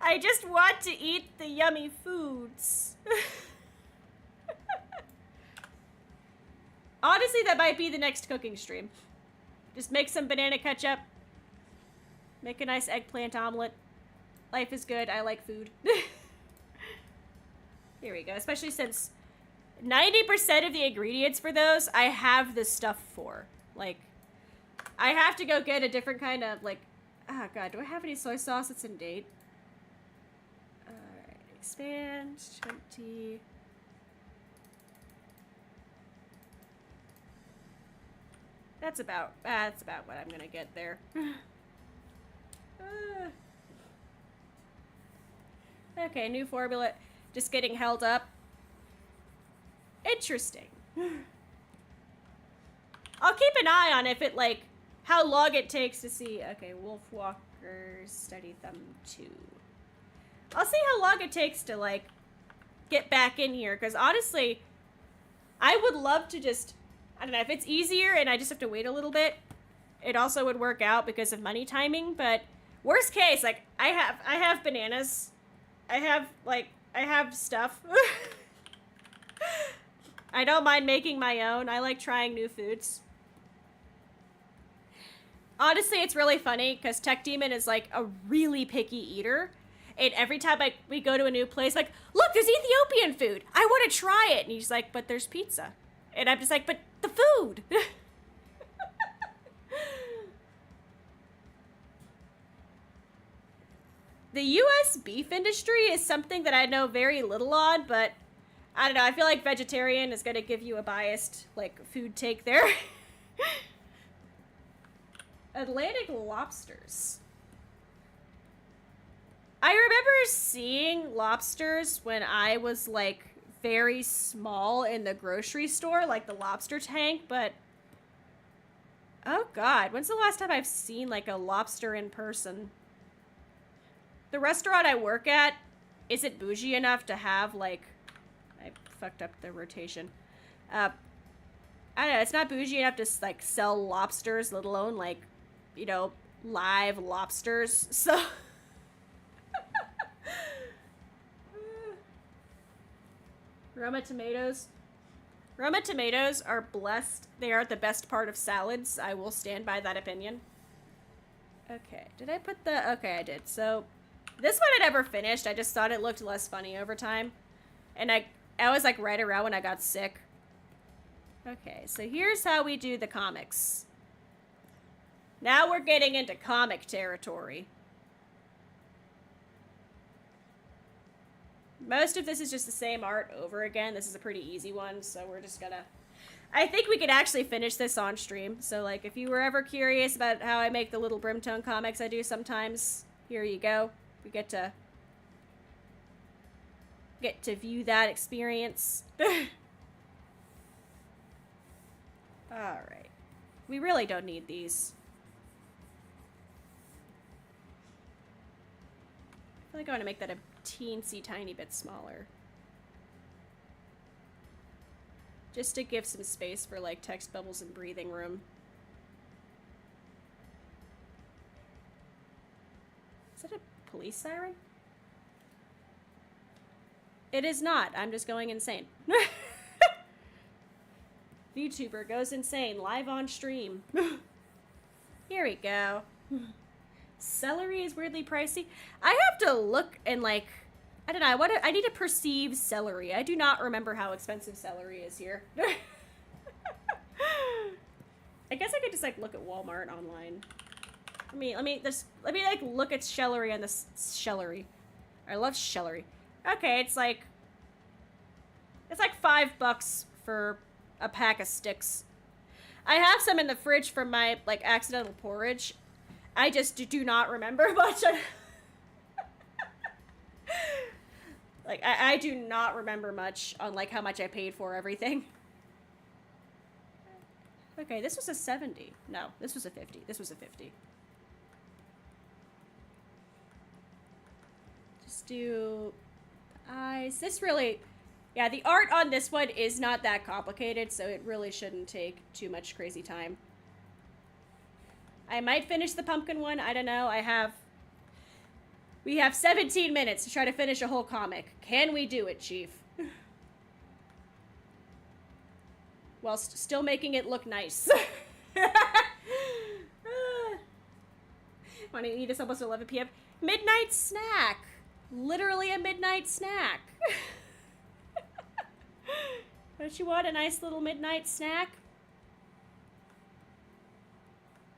I just want to eat the yummy foods. Honestly, that might be the next cooking stream. Just make some banana ketchup. Make a nice eggplant omelet. Life is good. I like food. Here we go. Especially since 90% of the ingredients for those, I have the stuff for. Like, I have to go get a different kind of, like... Oh, God. Do I have any soy sauce that's in date? Alright. Expand. 20... That's about what I'm gonna get there. Okay, new formula. Just getting held up. Interesting. I'll keep an eye on if it, like, how long it takes to see. Okay, Wolf Walkers, Steady Thumb 2. I'll see how long it takes to, like, get back in here. Because, honestly, I would love to just... I don't know, if it's easier and I just have to wait a little bit, it also would work out because of money timing, but worst case, like, I have bananas. I have stuff. I don't mind making my own. I like trying new foods. Honestly, it's really funny because Tech Demon is, like, a really picky eater. And every time we go to a new place, like, look, there's Ethiopian food. I want to try it. And he's like, but there's pizza. And I'm just like, but the food! The U.S. beef industry is something that I know very little on, but I don't know, I feel like vegetarian is going to give you a biased, like, food take there. Atlantic lobsters. I remember seeing lobsters when I was, like, very small in the grocery store, like the lobster tank, but oh God, when's the last time I've seen like a lobster in person? The restaurant I work at isn't bougie enough to have like, I fucked up the rotation. I don't know, it's not bougie enough to like sell lobsters, let alone like, you know, live lobsters, so Roma tomatoes. Roma tomatoes are blessed. They are the best part of salads. I will stand by that opinion. Okay, did I put the... Okay, I did. So, this one I never finished. I just thought it looked less funny over time. And I was like right around when I got sick. Okay, so here's how we do the comics. Now we're getting into comic territory. Most of this is just the same art over again. This is a pretty easy one, so we're just gonna... I think we could actually finish this on stream. So, like, if you were ever curious about how I make the little Brimtone comics I do sometimes, here you go. We get to view that experience. Alright. We really don't need these. I feel like I want to make that a teensy tiny bit smaller. Just to give some space for like text bubbles and breathing room. Is that a police siren? It is not. I'm just going insane. VTuber goes insane live on stream. Here we go. Celery is weirdly pricey. I have to look and like, I don't know, I need to perceive celery. I do not remember how expensive celery is here. I guess I could just like look at Walmart online. Let me like look at celery on this celery. I love celery. Okay, it's like $5 for a pack of sticks. I have some in the fridge from my like accidental porridge. I just do not remember much. Like, I do not remember much on, like, how much I paid for everything. Okay, this was a 70. No, this was a 50. This was a 50. Just do eyes. This really... Yeah, the art on this one is not that complicated, so it really shouldn't take too much crazy time. I might finish the pumpkin one. I don't know. We have 17 minutes to try to finish a whole comic. Can we do it, Chief? Whilst still making it look nice. Want to eat? It's almost 11 p.m. Midnight snack. Literally a midnight snack. Don't you want a nice little midnight snack?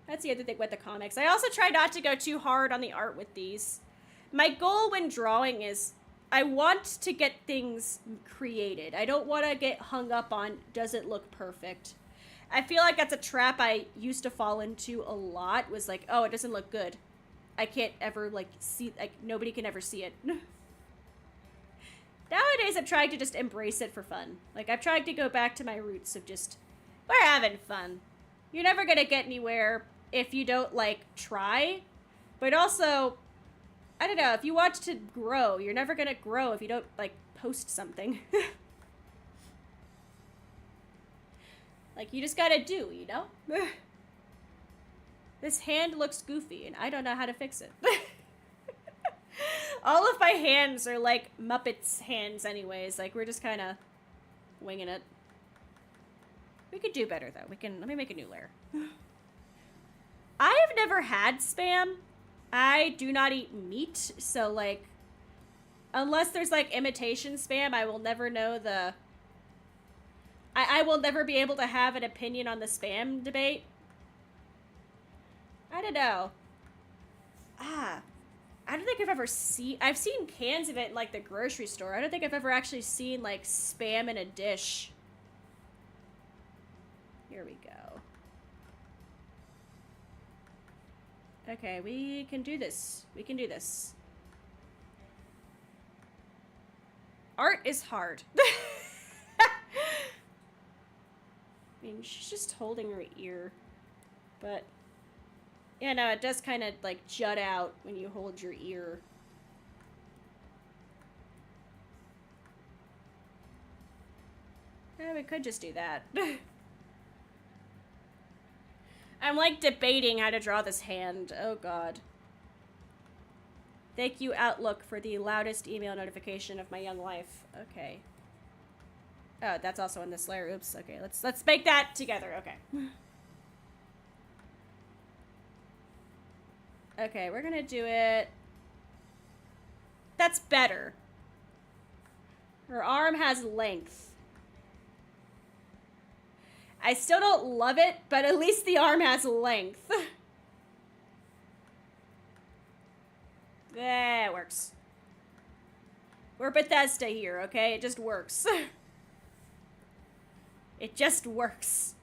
That's the other thing with the comics. I also try not to go too hard on the art with these. My goal when drawing is I want to get things created. I don't want to get hung up on, does it look perfect? I feel like that's a trap I used to fall into a lot, was like, oh, it doesn't look good. I can't ever, like, see, like, nobody can ever see it. Nowadays, I'm trying to just embrace it for fun. Like, I've tried to go back to my roots of just, we're having fun. You're never gonna get anywhere if you don't, like, try. But also, I don't know, if you want to grow, you're never gonna grow if you don't, like, post something. Like, you just gotta do, you know? This hand looks goofy, and I don't know how to fix it. All of my hands are, like, Muppets hands anyways. Like, we're just kind of winging it. We could do better, though. Let me make a new layer. I have never had Spam. I do not eat meat, so, like, unless there's, like, imitation Spam, I will never know the... I will never be able to have an opinion on the Spam debate. I don't know. I don't think I've ever seen... I've seen cans of it in, like, the grocery store. I don't think I've ever actually seen, like, Spam in a dish. Here we go. Okay, we can do this. We can do this. Art is hard. I mean, she's just holding her ear. But, yeah, no, it does kind of, like, jut out when you hold your ear. Yeah, we could just do that. I'm, like, debating how to draw this hand. Oh, God. Thank you, Outlook, for the loudest email notification of my young life. Okay. Oh, that's also in this layer. Oops. Okay, let's make that together. Okay. Okay, we're gonna do it. That's better. Her arm has length. I still don't love it, but at least the arm has length. That works. We're Bethesda here, okay? It just works. It just works.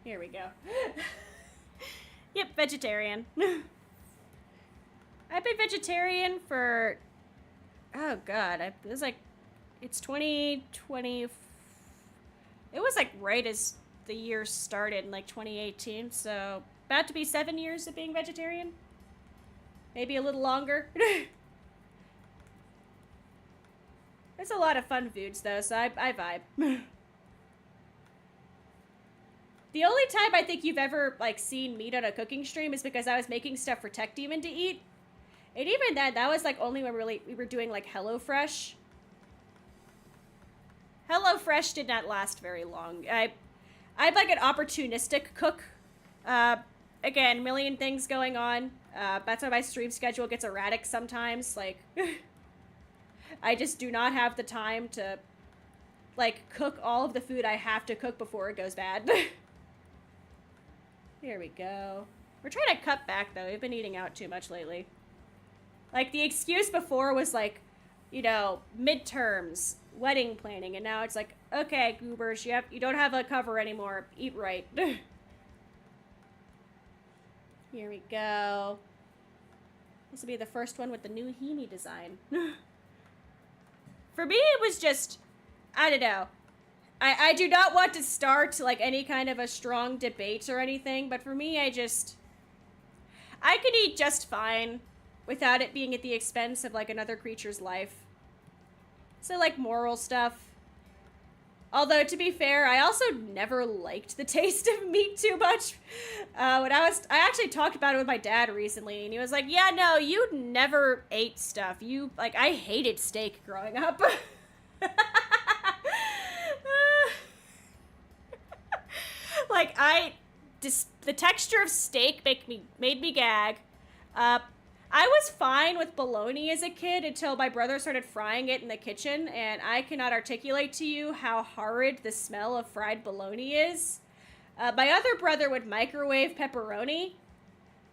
Here we go. Yep, vegetarian. I've been vegetarian for... Oh, God. It was like... It's 2020... It was like right as the year started in like 2018, so... About to be 7 years of being vegetarian. Maybe a little longer. There's a lot of fun foods, though, so I vibe. The only time I think you've ever, like, seen meat on a cooking stream is because I was making stuff for Tech Demon to eat. And even then, that was, like, only when we were doing, like, HelloFresh. HelloFresh did not last very long. I'm, like, an opportunistic cook. Again, million things going on. That's why my stream schedule gets erratic sometimes. Like... I just do not have the time to, like, cook all of the food I have to cook before it goes bad. Here we go. We're trying to cut back, though. We've been eating out too much lately. Like, the excuse before was, like, you know, midterms, wedding planning, and now it's like, okay, goobers, you don't have a cover anymore. Eat right. Here we go. This will be the first one with the new Himi design. For me, it was just, I don't know. I do not want to start, like, any kind of a strong debate or anything, but for me, I can eat just fine without it being at the expense of, like, another creature's life. So, like, moral stuff. Although, to be fair, I also never liked the taste of meat too much. I actually talked about it with my dad recently, and he was like, yeah, no, you never ate stuff. I hated steak growing up. like, the texture of steak made me gag. I was fine with bologna as a kid until my brother started frying it in the kitchen, and I cannot articulate to you how horrid the smell of fried bologna is. My other brother would microwave pepperoni,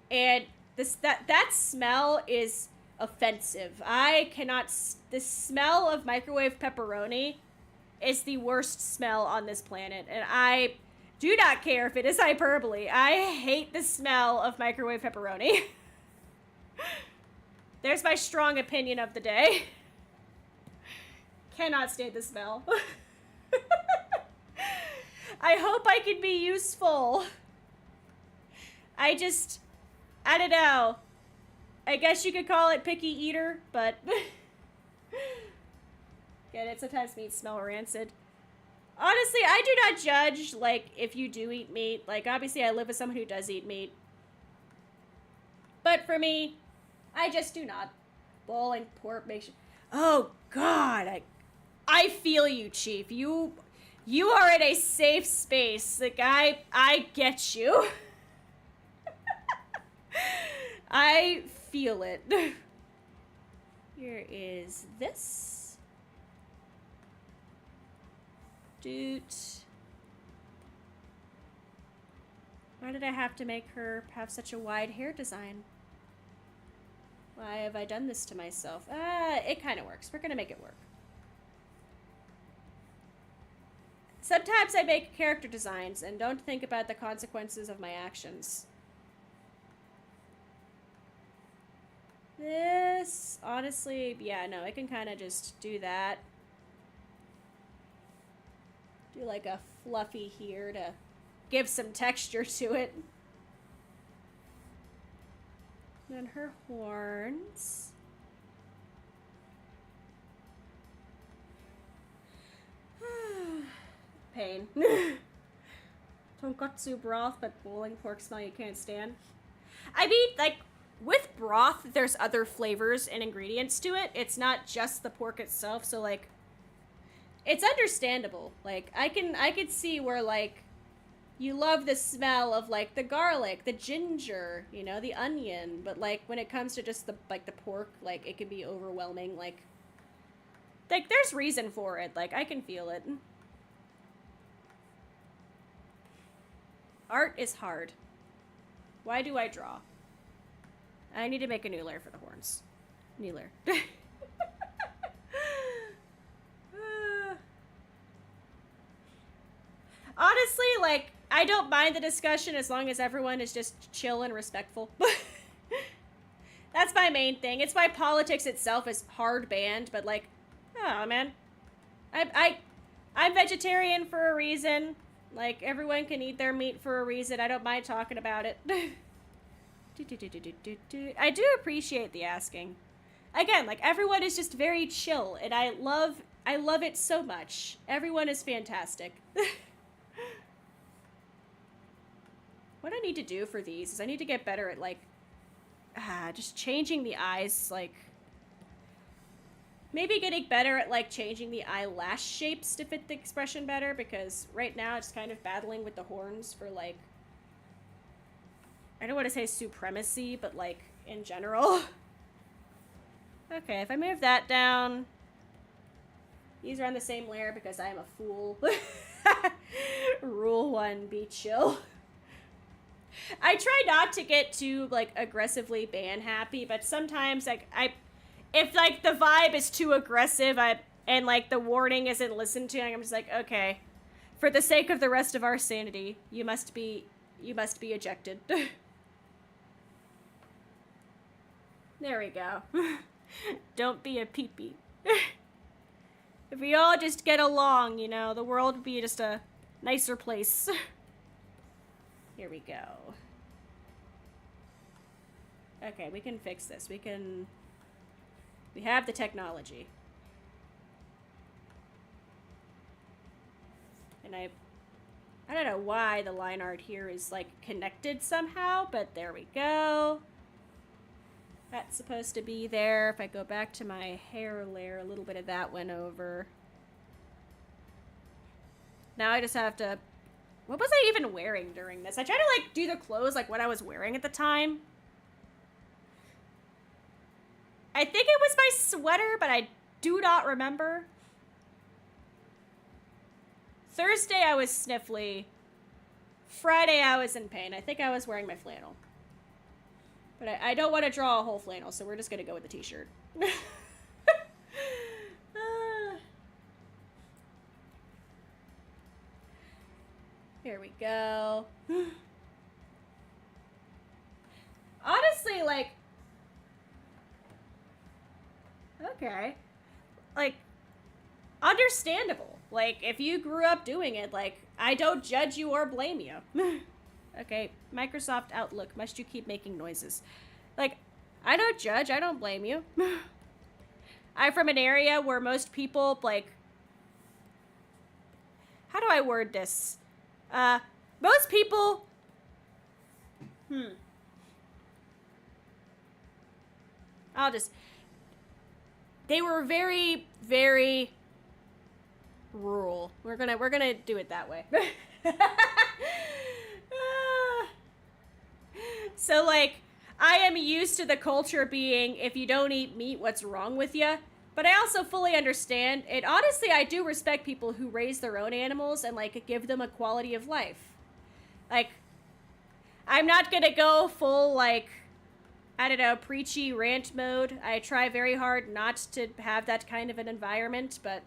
and that smell is offensive. I cannot. The smell of microwave pepperoni is the worst smell on this planet, and I do not care if it is hyperbole. I hate the smell of microwave pepperoni. There's my strong opinion of the day. Cannot stand the smell. I hope I can be useful. I don't know. I guess you could call it picky eater, but get it? Sometimes meat smell rancid. Honestly, I do not judge, like, if you do eat meat. Like, obviously I live with someone who does eat meat. But for me, I just do not. Boiling pork makes you... Oh, God. I feel you, Chief. You are in a safe space. Like, I get you. I feel it. Here is this. Doot. Why did I have to make her have such a wide hair design? Why have I done this to myself? It kind of works. We're gonna make it work. Sometimes I make character designs and don't think about the consequences of my actions. This, honestly, yeah, no, I can kind of just do that. Do like a fluffy here to give some texture to it. Then her horns. Pain. Tonkatsu broth, but boiling pork smell you can't stand. I mean, like, with broth, there's other flavors and ingredients to it. It's not just the pork itself, so, like, it's understandable. Like, I could see where, like, you love the smell of, like, the garlic, the ginger, you know, the onion. But, like, when it comes to just, the pork, like, it can be overwhelming. Like, there's reason for it. Like, I can feel it. Art is hard. Why do I draw? I need to make a new layer for the horns. New layer. Honestly, like, I don't mind the discussion as long as everyone is just chill and respectful. That's my main thing. It's why politics itself is hard banned, but, like, oh, man. I'm vegetarian for a reason. Like, everyone can eat their meat for a reason. I don't mind talking about it. I do appreciate the asking. Again, like, everyone is just very chill, and I love it so much. Everyone is fantastic. What I need to do for these is I need to get better at, like, just changing the eyes, like, maybe getting better at, like, changing the eyelash shapes to fit the expression better, because right now it's kind of battling with the horns for, like, I don't want to say supremacy, but, like, in general. Okay, if I move that down, these are on the same layer because I am a fool. Rule 1, be chill. I try not to get too, like, aggressively ban happy, but sometimes, like, if, like, the vibe is too aggressive, and, like, the warning isn't listened to, I'm just like, okay, for the sake of the rest of our sanity, you must be ejected. There we go. Don't be a peepee. If we all just get along, you know, the world would be just a nicer place. Here we go. Okay, we can fix this. We have the technology. And I don't know why the line art here is, like, connected somehow, but there we go. That's supposed to be there. If I go back to my hair layer, a little bit of that went over. Now I just have to What was I even wearing during this? I tried to, like, do the clothes, like, what I was wearing at the time. I think it was my sweater, but I do not remember. Thursday, I was sniffly. Friday, I was in pain. I think I was wearing my flannel. But I don't want to draw a whole flannel, so we're just going to go with the t-shirt. Here we go. Honestly, like... Okay. Like, understandable. Like, if you grew up doing it, like, I don't judge you or blame you. Okay, Microsoft Outlook, must you keep making noises? Like, I don't judge, I don't blame you. I'm from an area where most people, like... How do I word this? Most people... I'll just... They were very, very rural. We're gonna do it that way. So, like, I am used to the culture being, if you don't eat meat, what's wrong with you? But I also fully understand, and honestly, I do respect people who raise their own animals and, like, give them a quality of life. Like, I'm not gonna go full, like, I don't know, preachy rant mode. I try very hard not to have that kind of an environment, but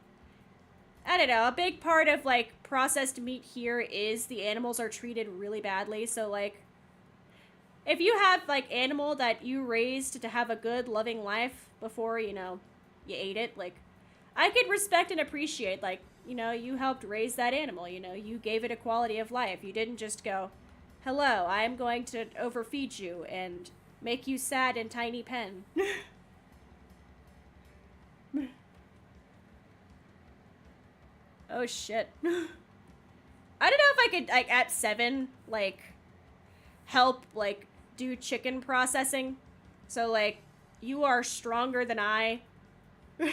I don't know, a big part of, like, processed meat here is the animals are treated really badly, so, like, if you have, like, animal that you raised to have a good, loving life before, you know, you ate it, like, I could respect and appreciate, like, you know, you helped raise that animal, you know, you gave it a quality of life. You didn't just go, hello, I'm going to overfeed you and make you sad in tiny pen. Oh, shit. I don't know if I could, like, at 7, like, help, like, do chicken processing. So, like, you are stronger than I. What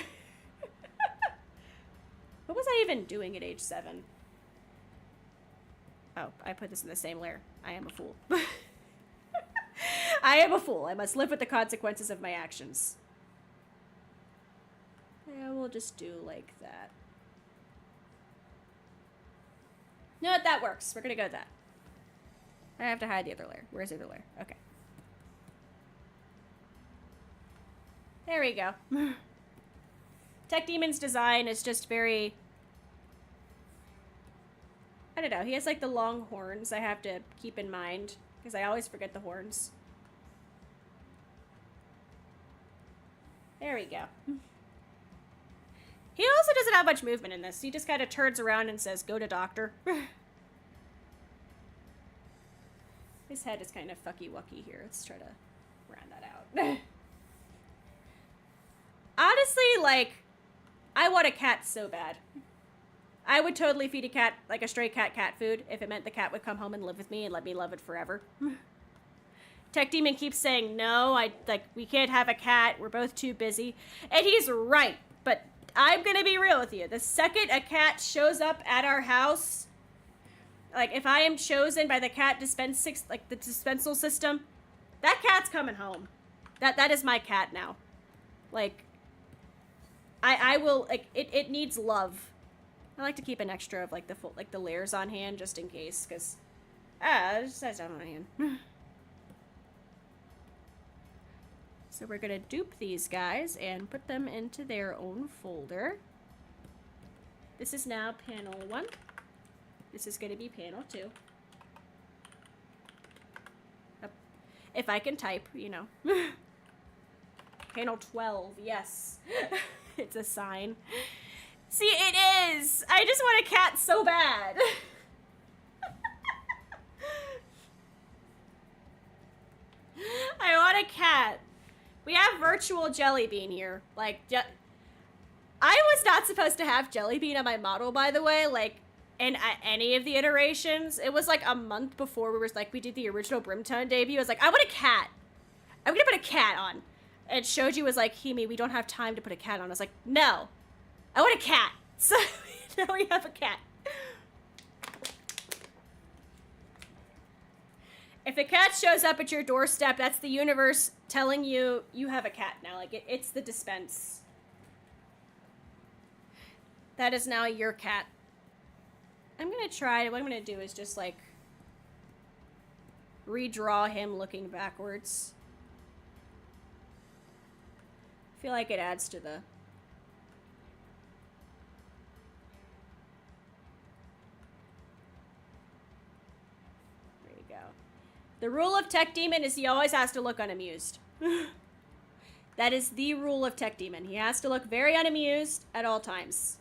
was I even doing at age 7? Oh, I put this in the same layer. I am a fool. I am a fool. I must live with the consequences of my actions. Yeah, we'll just do like that. No, that works. We're gonna go with that. I have to hide the other layer. Where's the other layer? Okay. There we go. Tech Demon's design is just very... I don't know. He has, like, the long horns I have to keep in mind, because I always forget the horns. There we go. He also doesn't have much movement in this. He just kind of turns around and says, go to doctor. His head is kind of fucky-wucky here. Let's try to round that out. Honestly, like, I want a cat so bad. I would totally feed a cat, like a stray cat food, if it meant the cat would come home and live with me and let me love it forever. Tech Demon keeps saying, no, we can't have a cat. We're both too busy. And he's right. But I'm going to be real with you. The second a cat shows up at our house, like, if I am chosen by the cat like, the dispensal system, that cat's coming home. That is my cat now. Like, I will, like, it needs love. I like to keep an extra of, like, the layers on hand, just in case, because, it just has down on hand. So we're gonna dupe these guys and put them into their own folder. This is now panel 1. This is gonna be panel 2. If I can type, you know. Panel 12, yes. It's a sign. See, it is! I just want a cat so bad. I want a cat. We have virtual Jellybean here. Like, I was not supposed to have Jellybean on my model, by the way. Like, in any of the iterations. It was like a month before we did the original BRIMTONE debut. I was like, I want a cat. I'm gonna put a cat on. And Shoji was like, Himi, we don't have time to put a cat on. I was like, no. I want a cat. So now we have a cat. If a cat shows up at your doorstep, that's the universe telling you you have a cat now. Like, it's the dispense. That is now your cat. I'm gonna try, what I'm gonna do is just, like, redraw him looking backwards. I feel like it adds to the... There you go. The rule of Tech Demon is he always has to look unamused. That is the rule of Tech Demon. He has to look very unamused at all times.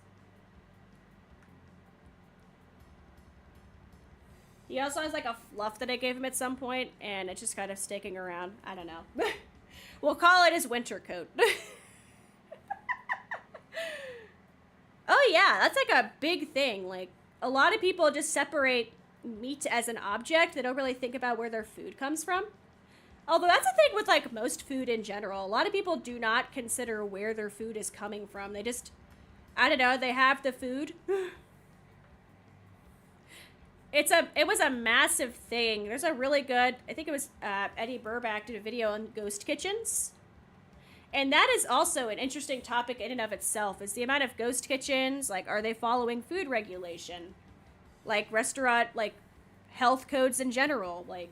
He also has like a fluff that I gave him at some point, and it's just kind of sticking around. I don't know. We'll call it his winter coat. Oh yeah, that's like a big thing. Like, a lot of people just separate meat as an object. They don't really think about where their food comes from. Although that's the thing with like most food in general. A lot of people do not consider where their food is coming from. They just, I don't know, they have the food. It was a massive thing. There's a really good, I think it was Eddie Burback did a video on ghost kitchens. And that is also an interesting topic in and of itself, is the amount of ghost kitchens, like, are they following food regulation? Like, restaurant, like, health codes in general. Like,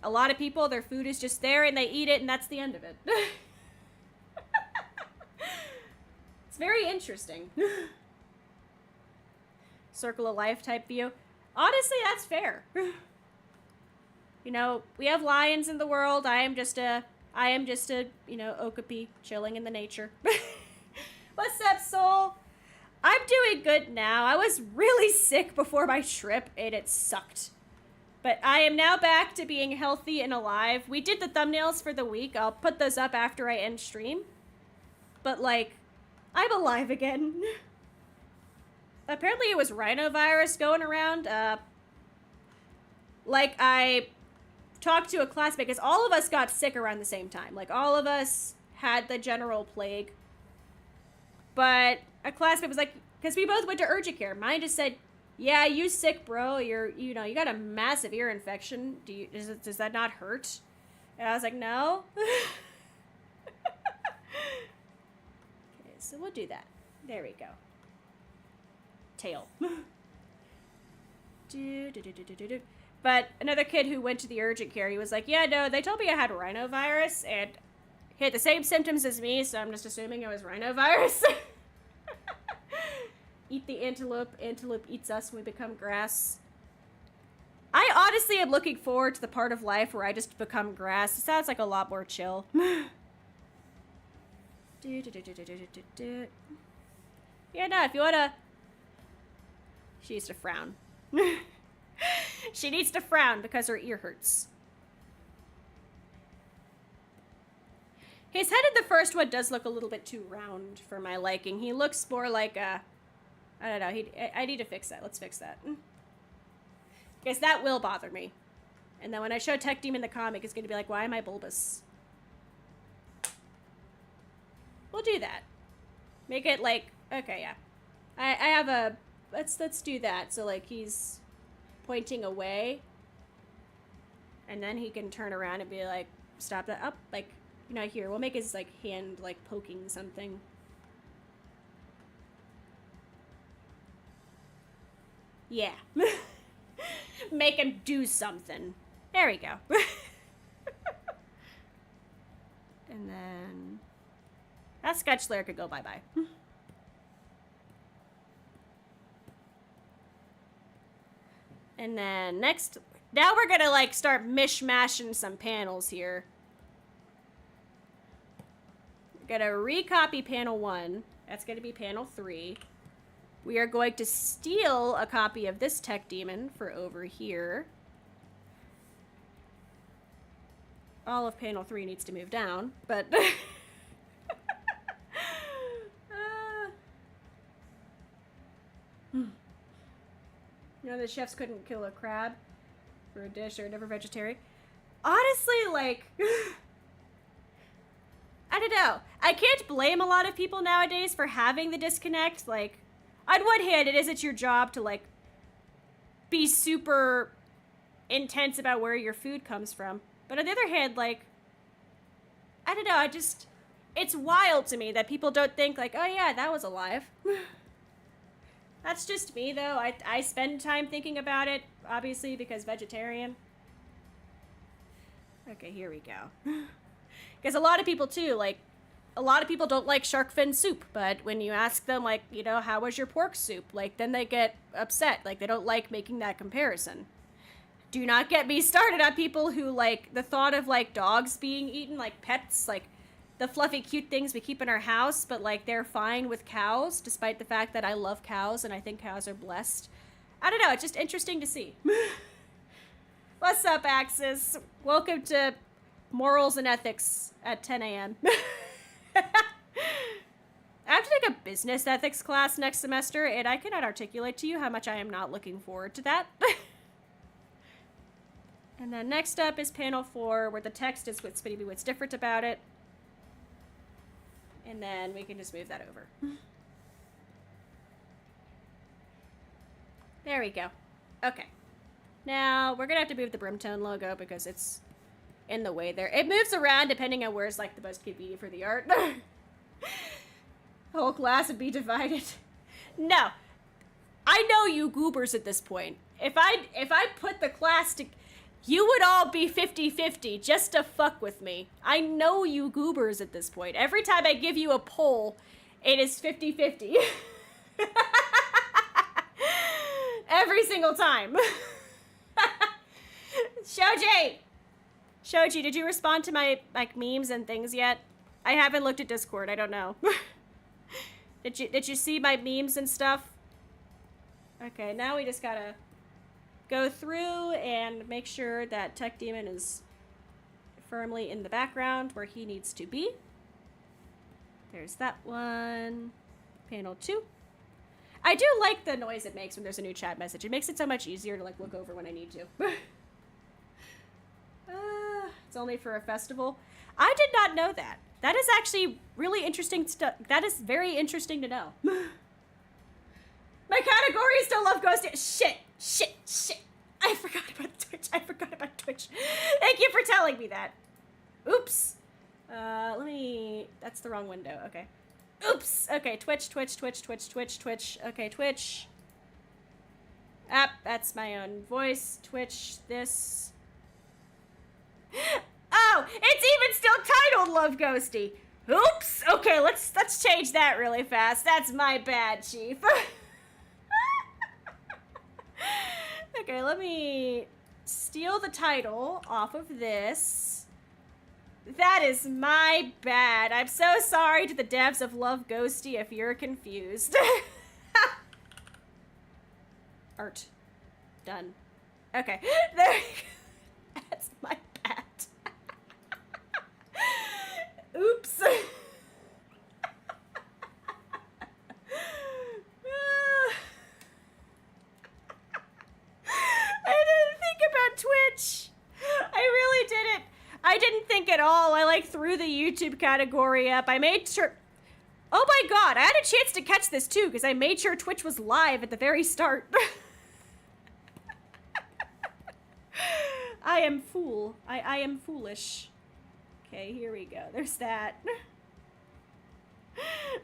a lot of people, their food is just there and they eat it and that's the end of it. It's very interesting. Circle of life type view. Honestly, that's fair. You know, we have lions in the world. I am just a, you know, okapi chilling in the nature. What's up, soul? I'm doing good now. I was really sick before my trip and it sucked. But I am now back to being healthy and alive. We did the thumbnails for the week. I'll put those up after I end stream. But, like, I'm alive again. Apparently it was rhinovirus going around. Like, I talked to a classmate, because all of us got sick around the same time. Like, all of us had the general plague. But a classmate was like, because we both went to urgent care. Mine just said, yeah, you sick, bro. You know, you got a massive ear infection. Does that not hurt? And I was like, no. Okay, so we'll do that. There we go. Tail. But another kid who went to the urgent care, he was like, yeah, no, they told me I had rhinovirus, and he had the same symptoms as me, so I'm just assuming it was rhinovirus. Eat the antelope. Antelope eats us when we become grass. I honestly am looking forward to the part of life where I just become grass. It sounds like a lot more chill. Yeah, no, if you wanna... She needs to frown. She needs to frown because her ear hurts. His head in the first one does look a little bit too round for my liking. He looks more like a... I don't know. I need to fix that. Let's fix that. Because that will bother me. And then when I show Tech Demon the comic, it's going to be like, why am I bulbous? We'll do that. Make it like... Okay, yeah. I have a... Let's do that. So, like, he's pointing away. And then he can turn around and be like, stop that up. Like, you know, here. We'll make his, like, hand, like, poking something. Yeah. Make him do something. There we go. And then... That sketch layer could go bye-bye. And then next... Now we're gonna, like, start mishmashing some panels here. We're gonna recopy panel 1. That's gonna be panel 3. We are going to steal a copy of this Tech Demon for over here. All of panel 3 needs to move down, but... You know, the chefs couldn't kill a crab for a dish or never vegetarian. Honestly, like... I don't know. I can't blame a lot of people nowadays for having the disconnect, like... On one hand, it isn't your job to, like, be super intense about where your food comes from. But on the other hand, like, I don't know, it's wild to me that people don't think, like, oh yeah, that was alive. That's just me, though. I spend time thinking about it, obviously, because vegetarian. Okay, here we go. Because a lot of people, too, like, a lot of people don't like shark fin soup, but when you ask them, like, you know, how was your pork soup? Like, then they get upset. Like, they don't like making that comparison. Do not get me started on people who, like, the thought of, like, dogs being eaten, like, pets, like, the fluffy, cute things we keep in our house, but, like, they're fine with cows, despite the fact that I love cows and I think cows are blessed. I don't know, it's just interesting to see. What's up, Axis? Welcome to Morals and Ethics at 10 a.m. I have to take a business ethics class next semester, and I cannot articulate to you how much I am not looking forward to that. And then next up is panel 4, where the text is what's different about it. And then we can just move that over. There we go. Okay. Now, we're gonna have to move the BRIMTONE logo because it's in the way there. It moves around depending on where's, like, the most convenient for the art. The whole class would be divided. No. I know you goobers at this point. If I put the class to... You would all be 50-50 just to fuck with me. I know you goobers at this point. Every time I give you a poll, it is 50-50. Every single time. Shoji, did you respond to my, like, memes and things yet? I haven't looked at Discord. I don't know. Did you see my memes and stuff? Okay, now we just gotta go through and make sure that Tech Demon is firmly in the background where he needs to be. There's that one. Panel 2. I do like the noise it makes when there's a new chat message. It makes it so much easier to, like, look over when I need to. It's only for a festival. I did not know that. That is actually really interesting stuff. That is very interesting to know. My category is still Love Ghost. Shit. I forgot about Twitch. Thank you for telling me that. Oops. That's the wrong window. Okay. Oops. Okay, Twitch. Okay, Twitch. That's my own voice. Twitch, this. Oh, it's even still titled Love Ghosty. Oops. Okay, let's change that really fast. That's my bad, Chief. Okay, let me steal the title off of this. That is my bad. I'm so sorry to the devs of Love Ghosty if you're confused. Art. Done. Okay. There we go. That's my bad. Oops. Twitch. I really didn't. I didn't think at all. I, like, threw the YouTube category up. I made sure... Oh my god, I had a chance to catch this too, because I made sure Twitch was live at the very start. I am fool. I am foolish. Okay, here we go. There's that.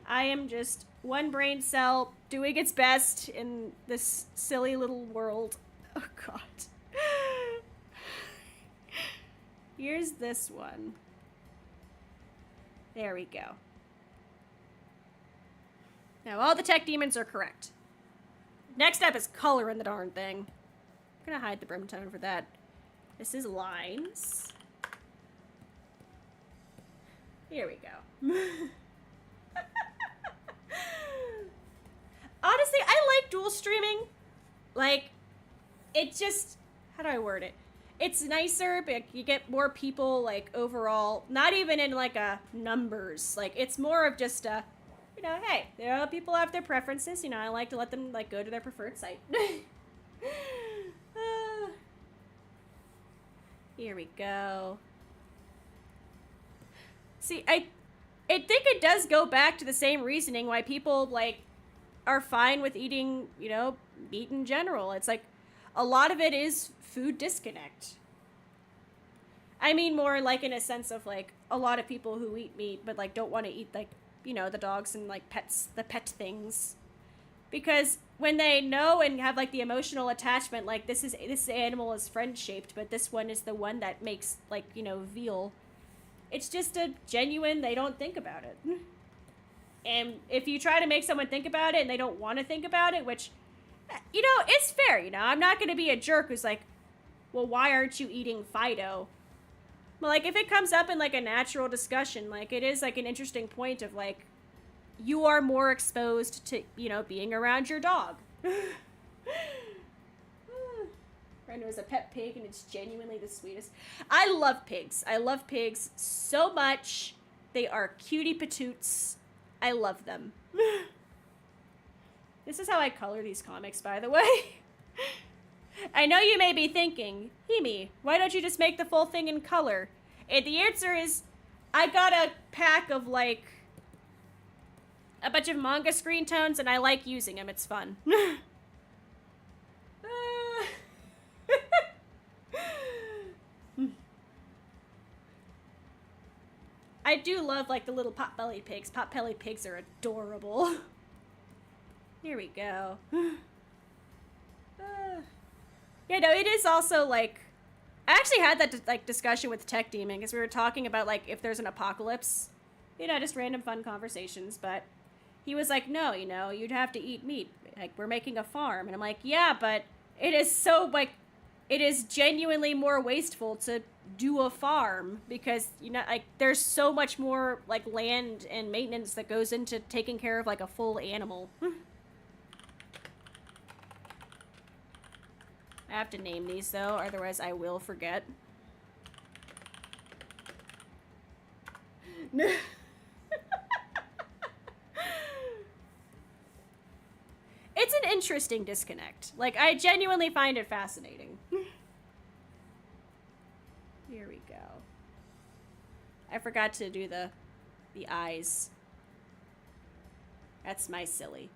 I am just one brain cell doing its best in this silly little world. Oh god. Here's this one. There we go. Now all the tech demons are correct. Next up is color in the darn thing. I'm gonna hide the BRIMTONE for that. This is lines. Here we go. Honestly, I like dual streaming. Like, it just... How do I word it? It's nicer, but you get more people, like, overall. Not even in, like, a numbers. Like, it's more of just a, you know, hey, there are people have their preferences. You know, I like to let them, like, go to their preferred site. Here we go. See, I think it does go back to the same reasoning why people, like, are fine with eating, you know, meat in general. It's like, a lot of it is food disconnect. I mean more like in a sense of like a lot of people who eat meat but like don't want to eat like, you know, the dogs and like pets, the pet things. Because when they know and have like the emotional attachment, like this animal is friend shaped, but this one is the one that makes like, you know, veal. It's just a genuine, they don't think about it. And if you try to make someone think about it and they don't want to think about it, which, you know, it's fair, you know, I'm not going to be a jerk who's like, well, why aren't you eating Fido? Well, like, if it comes up in, like, a natural discussion, like, it is, like, an interesting point of, like, you are more exposed to, you know, being around your dog. Friend was a pet pig, and it's genuinely the sweetest. I love pigs. I love pigs so much. They are cutie patoots. I love them. This is how I color these comics, by the way. I know you may be thinking, Himi, why don't you just make the full thing in color? And the answer is, I got a pack of, like, a bunch of manga screen tones, and I like using them. It's fun. I do love, like, the little pot-belly pigs. Pot-belly pigs are adorable. Here we go. Yeah, no, it is also, like, I actually had that, like, discussion with Tech Demon, because we were talking about, like, if there's an apocalypse. You know, just random fun conversations, but he was like, no, you know, you'd have to eat meat. Like, we're making a farm. And I'm like, yeah, but it is so, like, it is genuinely more wasteful to do a farm, because, you know, like, there's so much more, like, land and maintenance that goes into taking care of, like, a full animal. I have to name these, though, otherwise I will forget. It's an interesting disconnect. Like, I genuinely find it fascinating. Here we go. I forgot to do the eyes. That's my silly.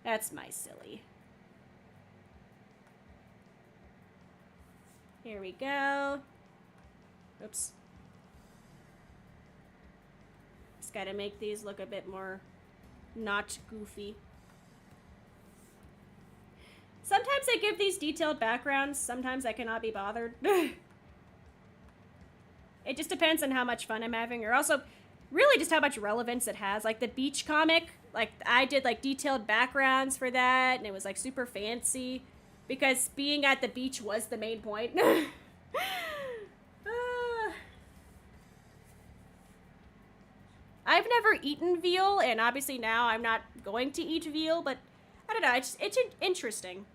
That's my silly. Here we go. Oops. Just gotta make these look a bit more not goofy. Sometimes I give these detailed backgrounds. Sometimes I cannot be bothered. It just depends on how much fun I'm having, or also really just how much relevance it has. Like the beach comic, like I did like detailed backgrounds for that, and it was like super fancy because being at the beach was the main point. I've never eaten veal, and obviously now I'm not going to eat veal, but I don't know, it's interesting.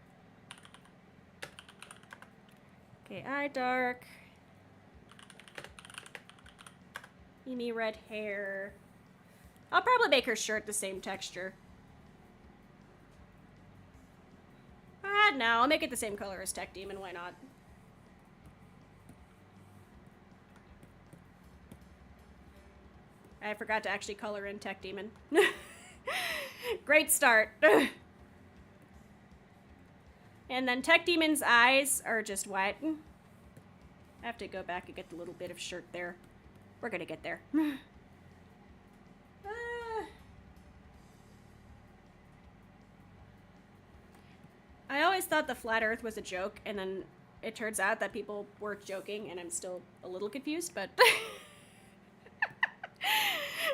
Okay, eye dark. Amy red hair. I'll probably make her shirt the same texture. No, I'll make it the same color as Tech Demon, why not? I forgot to actually color in Tech Demon. Great start. And then Tech Demon's eyes are just white. I have to go back and get the little bit of shirt there. We're gonna get there. I always thought the flat earth was a joke, and then it turns out that people were joking, and I'm still a little confused, but...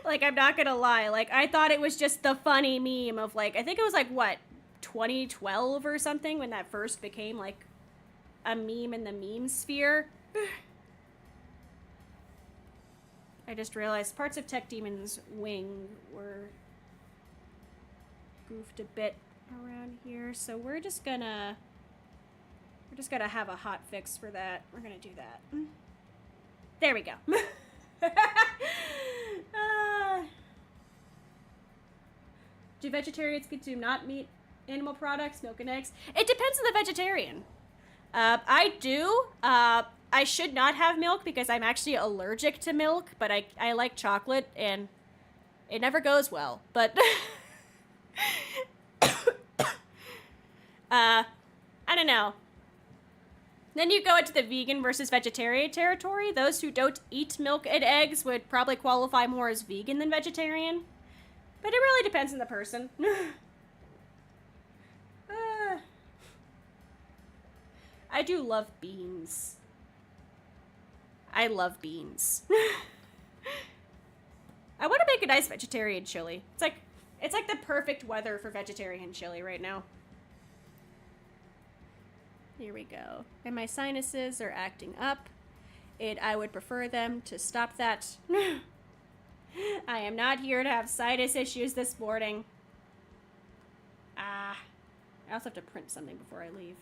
Like, I'm not gonna lie. Like, I thought it was just the funny meme of, like, I think it was, like, what, 2012 or something when that first became, like, a meme in the meme sphere. I just realized parts of Tech Demon's wing were goofed a bit around here, so we're just gonna have a hot fix for that. We're gonna do that. There we go. Do vegetarians consume not meat animal products, milk and eggs? It depends on the vegetarian. I do. I should not have milk because I'm actually allergic to milk, but I like chocolate, and it never goes well. But I don't know. Then you go into the vegan versus vegetarian territory. Those who don't eat milk and eggs would probably qualify more as vegan than vegetarian. But it really depends on the person. I do love beans. I love beans. I want to make a nice vegetarian chili. It's like the perfect weather for vegetarian chili right now. Here we go. And my sinuses are acting up. I would prefer them to stop that. I am not here to have sinus issues this morning. I also have to print something before I leave.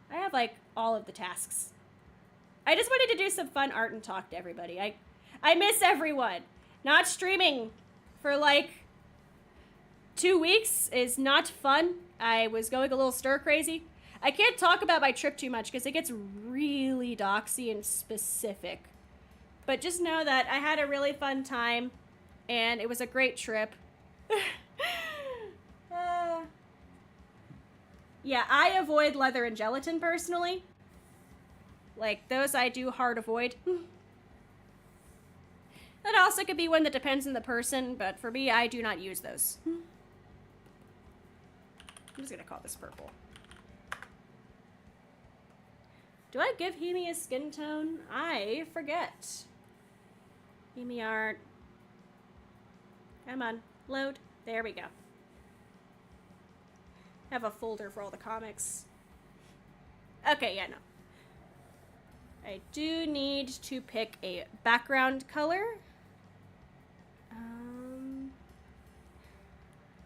I have, like, all of the tasks. I just wanted to do some fun art and talk to everybody. I miss everyone. Not streaming for, like, 2 weeks is not fun. I was going a little stir-crazy. I can't talk about my trip too much because it gets really doxy and specific. But just know that I had a really fun time, and it was a great trip. Yeah, I avoid leather and gelatin personally. Like, those I do hard avoid. That also could be one that depends on the person, but for me, I do not use those. I'm just gonna call this purple. Do I give Himi a skin tone? I forget. Himi art. Come on, load. There we go. I have a folder for all the comics. Okay, yeah, no. I do need to pick a background color.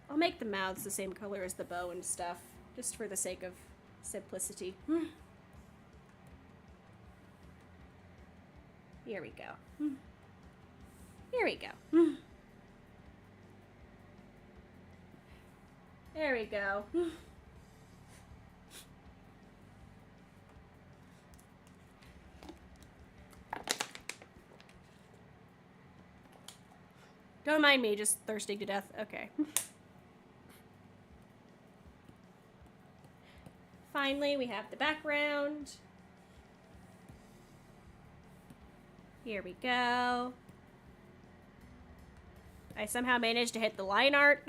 I'll make the mouths the same color as the bow and stuff, just for the sake of simplicity. Here we go. Here we go. There we go. Don't mind me, just thirsting to death. Okay. Finally, we have the background. Here we go. I somehow managed to hit the line art.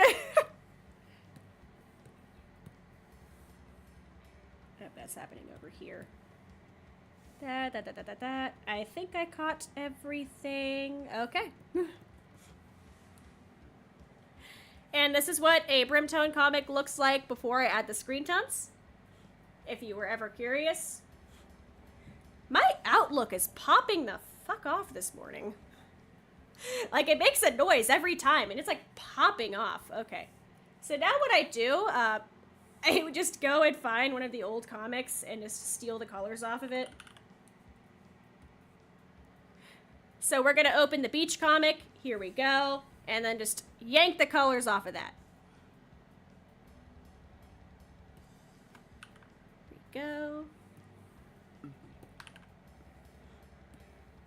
That's happening over here. I think I caught everything. Okay. And this is what a BRIMTONE comic looks like before I add the screen tones. If you were ever curious. My Outlook is popping the fuck off this morning. Like, it makes a noise every time, and it's like popping off. Okay. So now what I do, I would just go and find one of the old comics and just steal the colors off of it. So we're going to open the beach comic. Here we go. And then just yank the colors off of that. Here we go.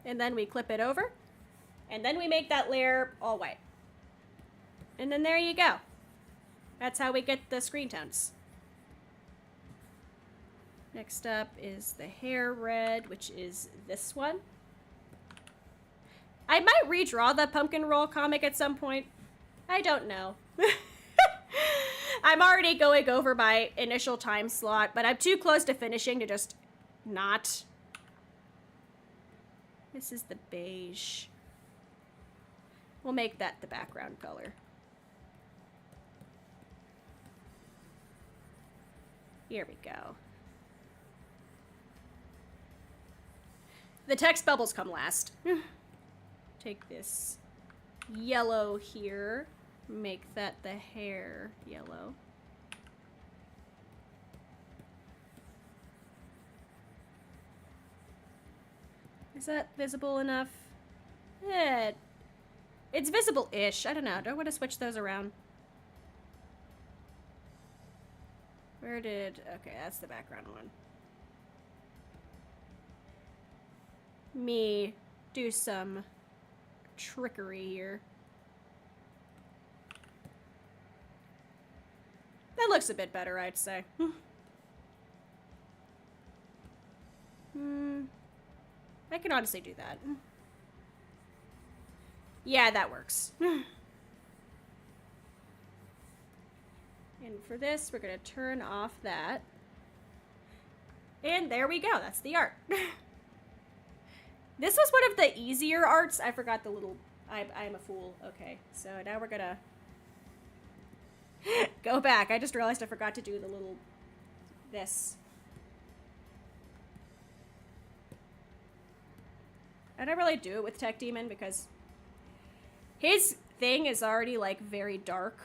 And then we clip it over. And then we make that layer all white. And then there you go. That's how we get the screen tones. Next up is the hair red, which is this one. I might redraw the pumpkin roll comic at some point. I don't know. I'm already going over my initial time slot, but I'm too close to finishing to just not. This is the beige. We'll make that the background color. Here we go. The text bubbles come last. Take this yellow here, make that the hair yellow. Is that visible enough? Yeah, it's visible-ish. I don't know. Do I want to switch those around? Where did... Okay, that's the background one. Me do some trickery here. That looks a bit better, I'd say. I can honestly do that. Yeah, that works. And for this, we're gonna turn off that. And there we go, that's the art. This was one of the easier arts. I forgot the little, I'm a fool. Okay, so now we're gonna go back. I just realized I forgot to do the little, this. I don't really do it with Tech Demon because his thing is already like very dark.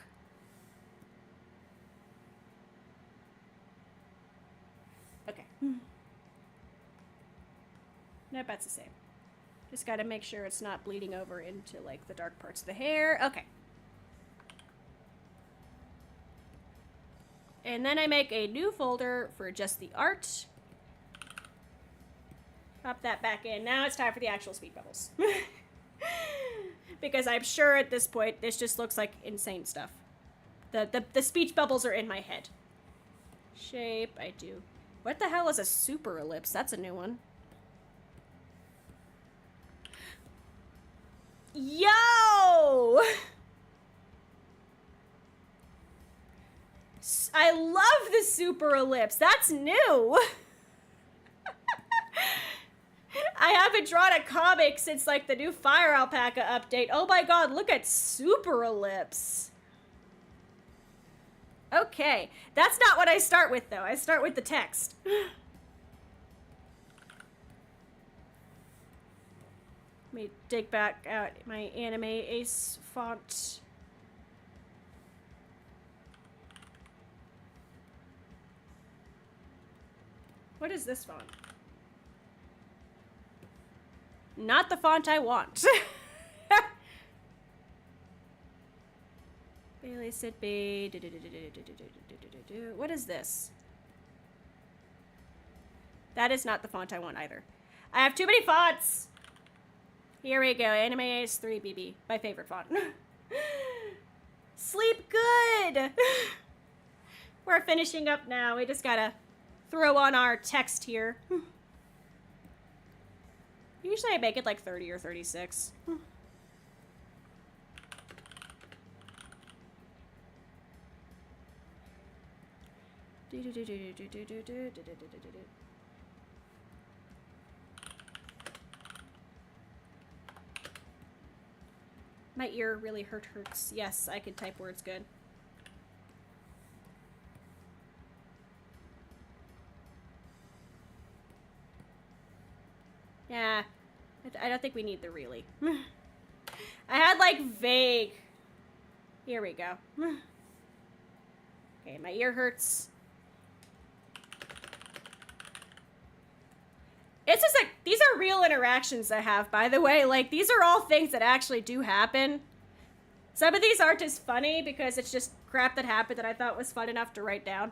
Okay. Nope, that's the same. Just gotta make sure it's not bleeding over into like the dark parts of the hair. Okay. And then I make a new folder for just the art. Pop that back in. Now it's time for the actual speed bubbles. Because I'm sure at this point, this just looks like insane stuff. The speech bubbles are in my head. Shape, I do. What the hell is a super ellipse? That's a new one. Yo! I love the super ellipse. That's new. I haven't drawn a comic since like the new Fire Alpaca update. Oh my god, look at super ellipse. Okay, that's not what I start with though. I start with the text. Let me dig back out my Anime Ace font. What is this font? Not the font I want. Bailey Sitby. What is this? That is not the font I want either. I have too many fonts. Here we go. Anime Ace 3BB. My favorite font. Sleep good. We're finishing up now. We just gotta throw on our text here. Usually I make it like 30 or 36. My ear really hurts. Yes, I can type words good. Yeah, I don't think we need the really. I had like vague. Here we go. Okay, my ear hurts. It's just like, these are real interactions I have, by the way. Like, these are all things that actually do happen. Some of these aren't just funny because it's just crap that happened that I thought was fun enough to write down.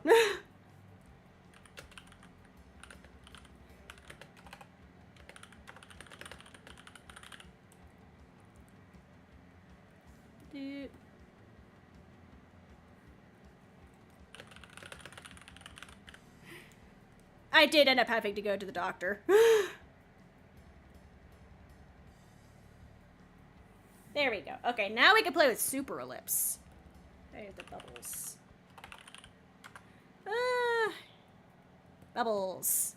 I did end up having to go to the doctor. There we go. Okay, now we can play with super ellipse. There's the bubbles. Bubbles.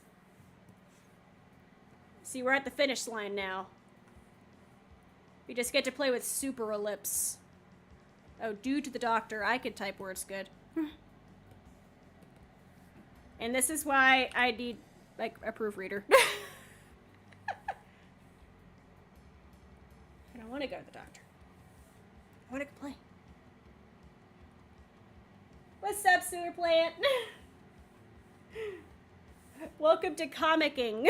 See, we're at the finish line now. We just get to play with super ellipse. Oh, due to the doctor, I can type words good. And this is why I need, like, a proofreader. I don't want to go to the doctor. I want to play. What's up, sewer plant? Welcome to comicking.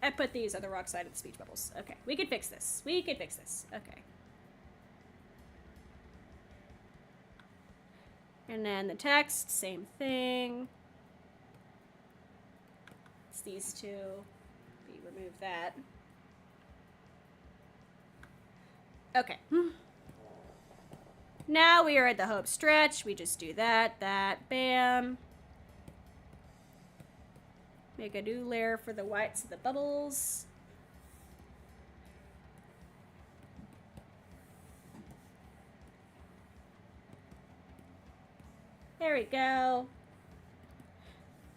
I put these on the wrong side of the speech bubbles. Okay, we can fix this. We can fix this. Okay. And then the text, same thing. It's these two. We remove that. Okay. Now we are at the home stretch. We just do that, bam. Make a new layer for the whites of the bubbles. There we go.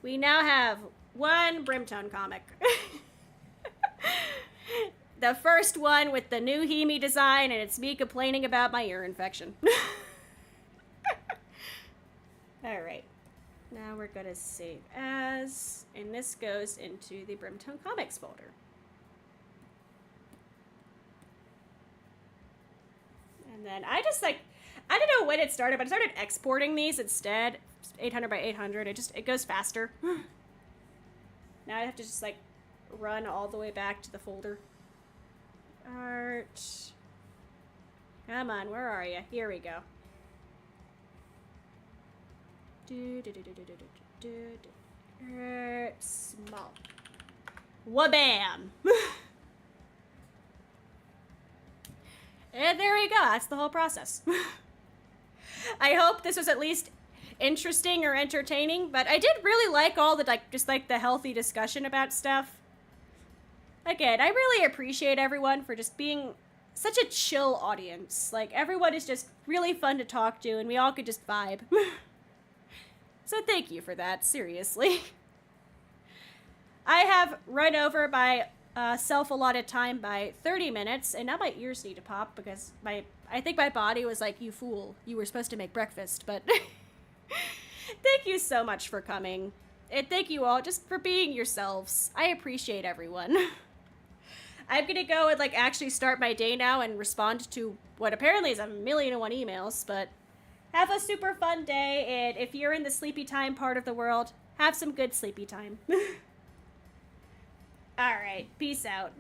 We now have one BRIMTONE comic. The first one with the new Himi design, and it's me complaining about my ear infection. Alright. Now we're gonna save as, and this goes into the BRIMTONE comics folder. And then I just like, I don't know when it started, but I started exporting these instead. 800 by 800, it goes faster. Now I have to just like run all the way back to the folder. Art. Come on, where are you? Here we go. Small. Wabam! And there we go. That's the whole process. I hope this was at least interesting or entertaining, but I did really like all the just the healthy discussion about stuff. Again, I really appreciate everyone for just being such a chill audience. Like, everyone is just really fun to talk to, and we all could just vibe. So thank you for that, seriously. I have run over my self-allotted time by 30 minutes, and now my ears need to pop because I think my body was like, you fool, you were supposed to make breakfast, but thank you so much for coming. And thank you all just for being yourselves. I appreciate everyone. I'm gonna go and actually start my day now and respond to what apparently is 1,000,001 emails, but have a super fun day, and if you're in the sleepy time part of the world, have some good sleepy time. Alright, peace out.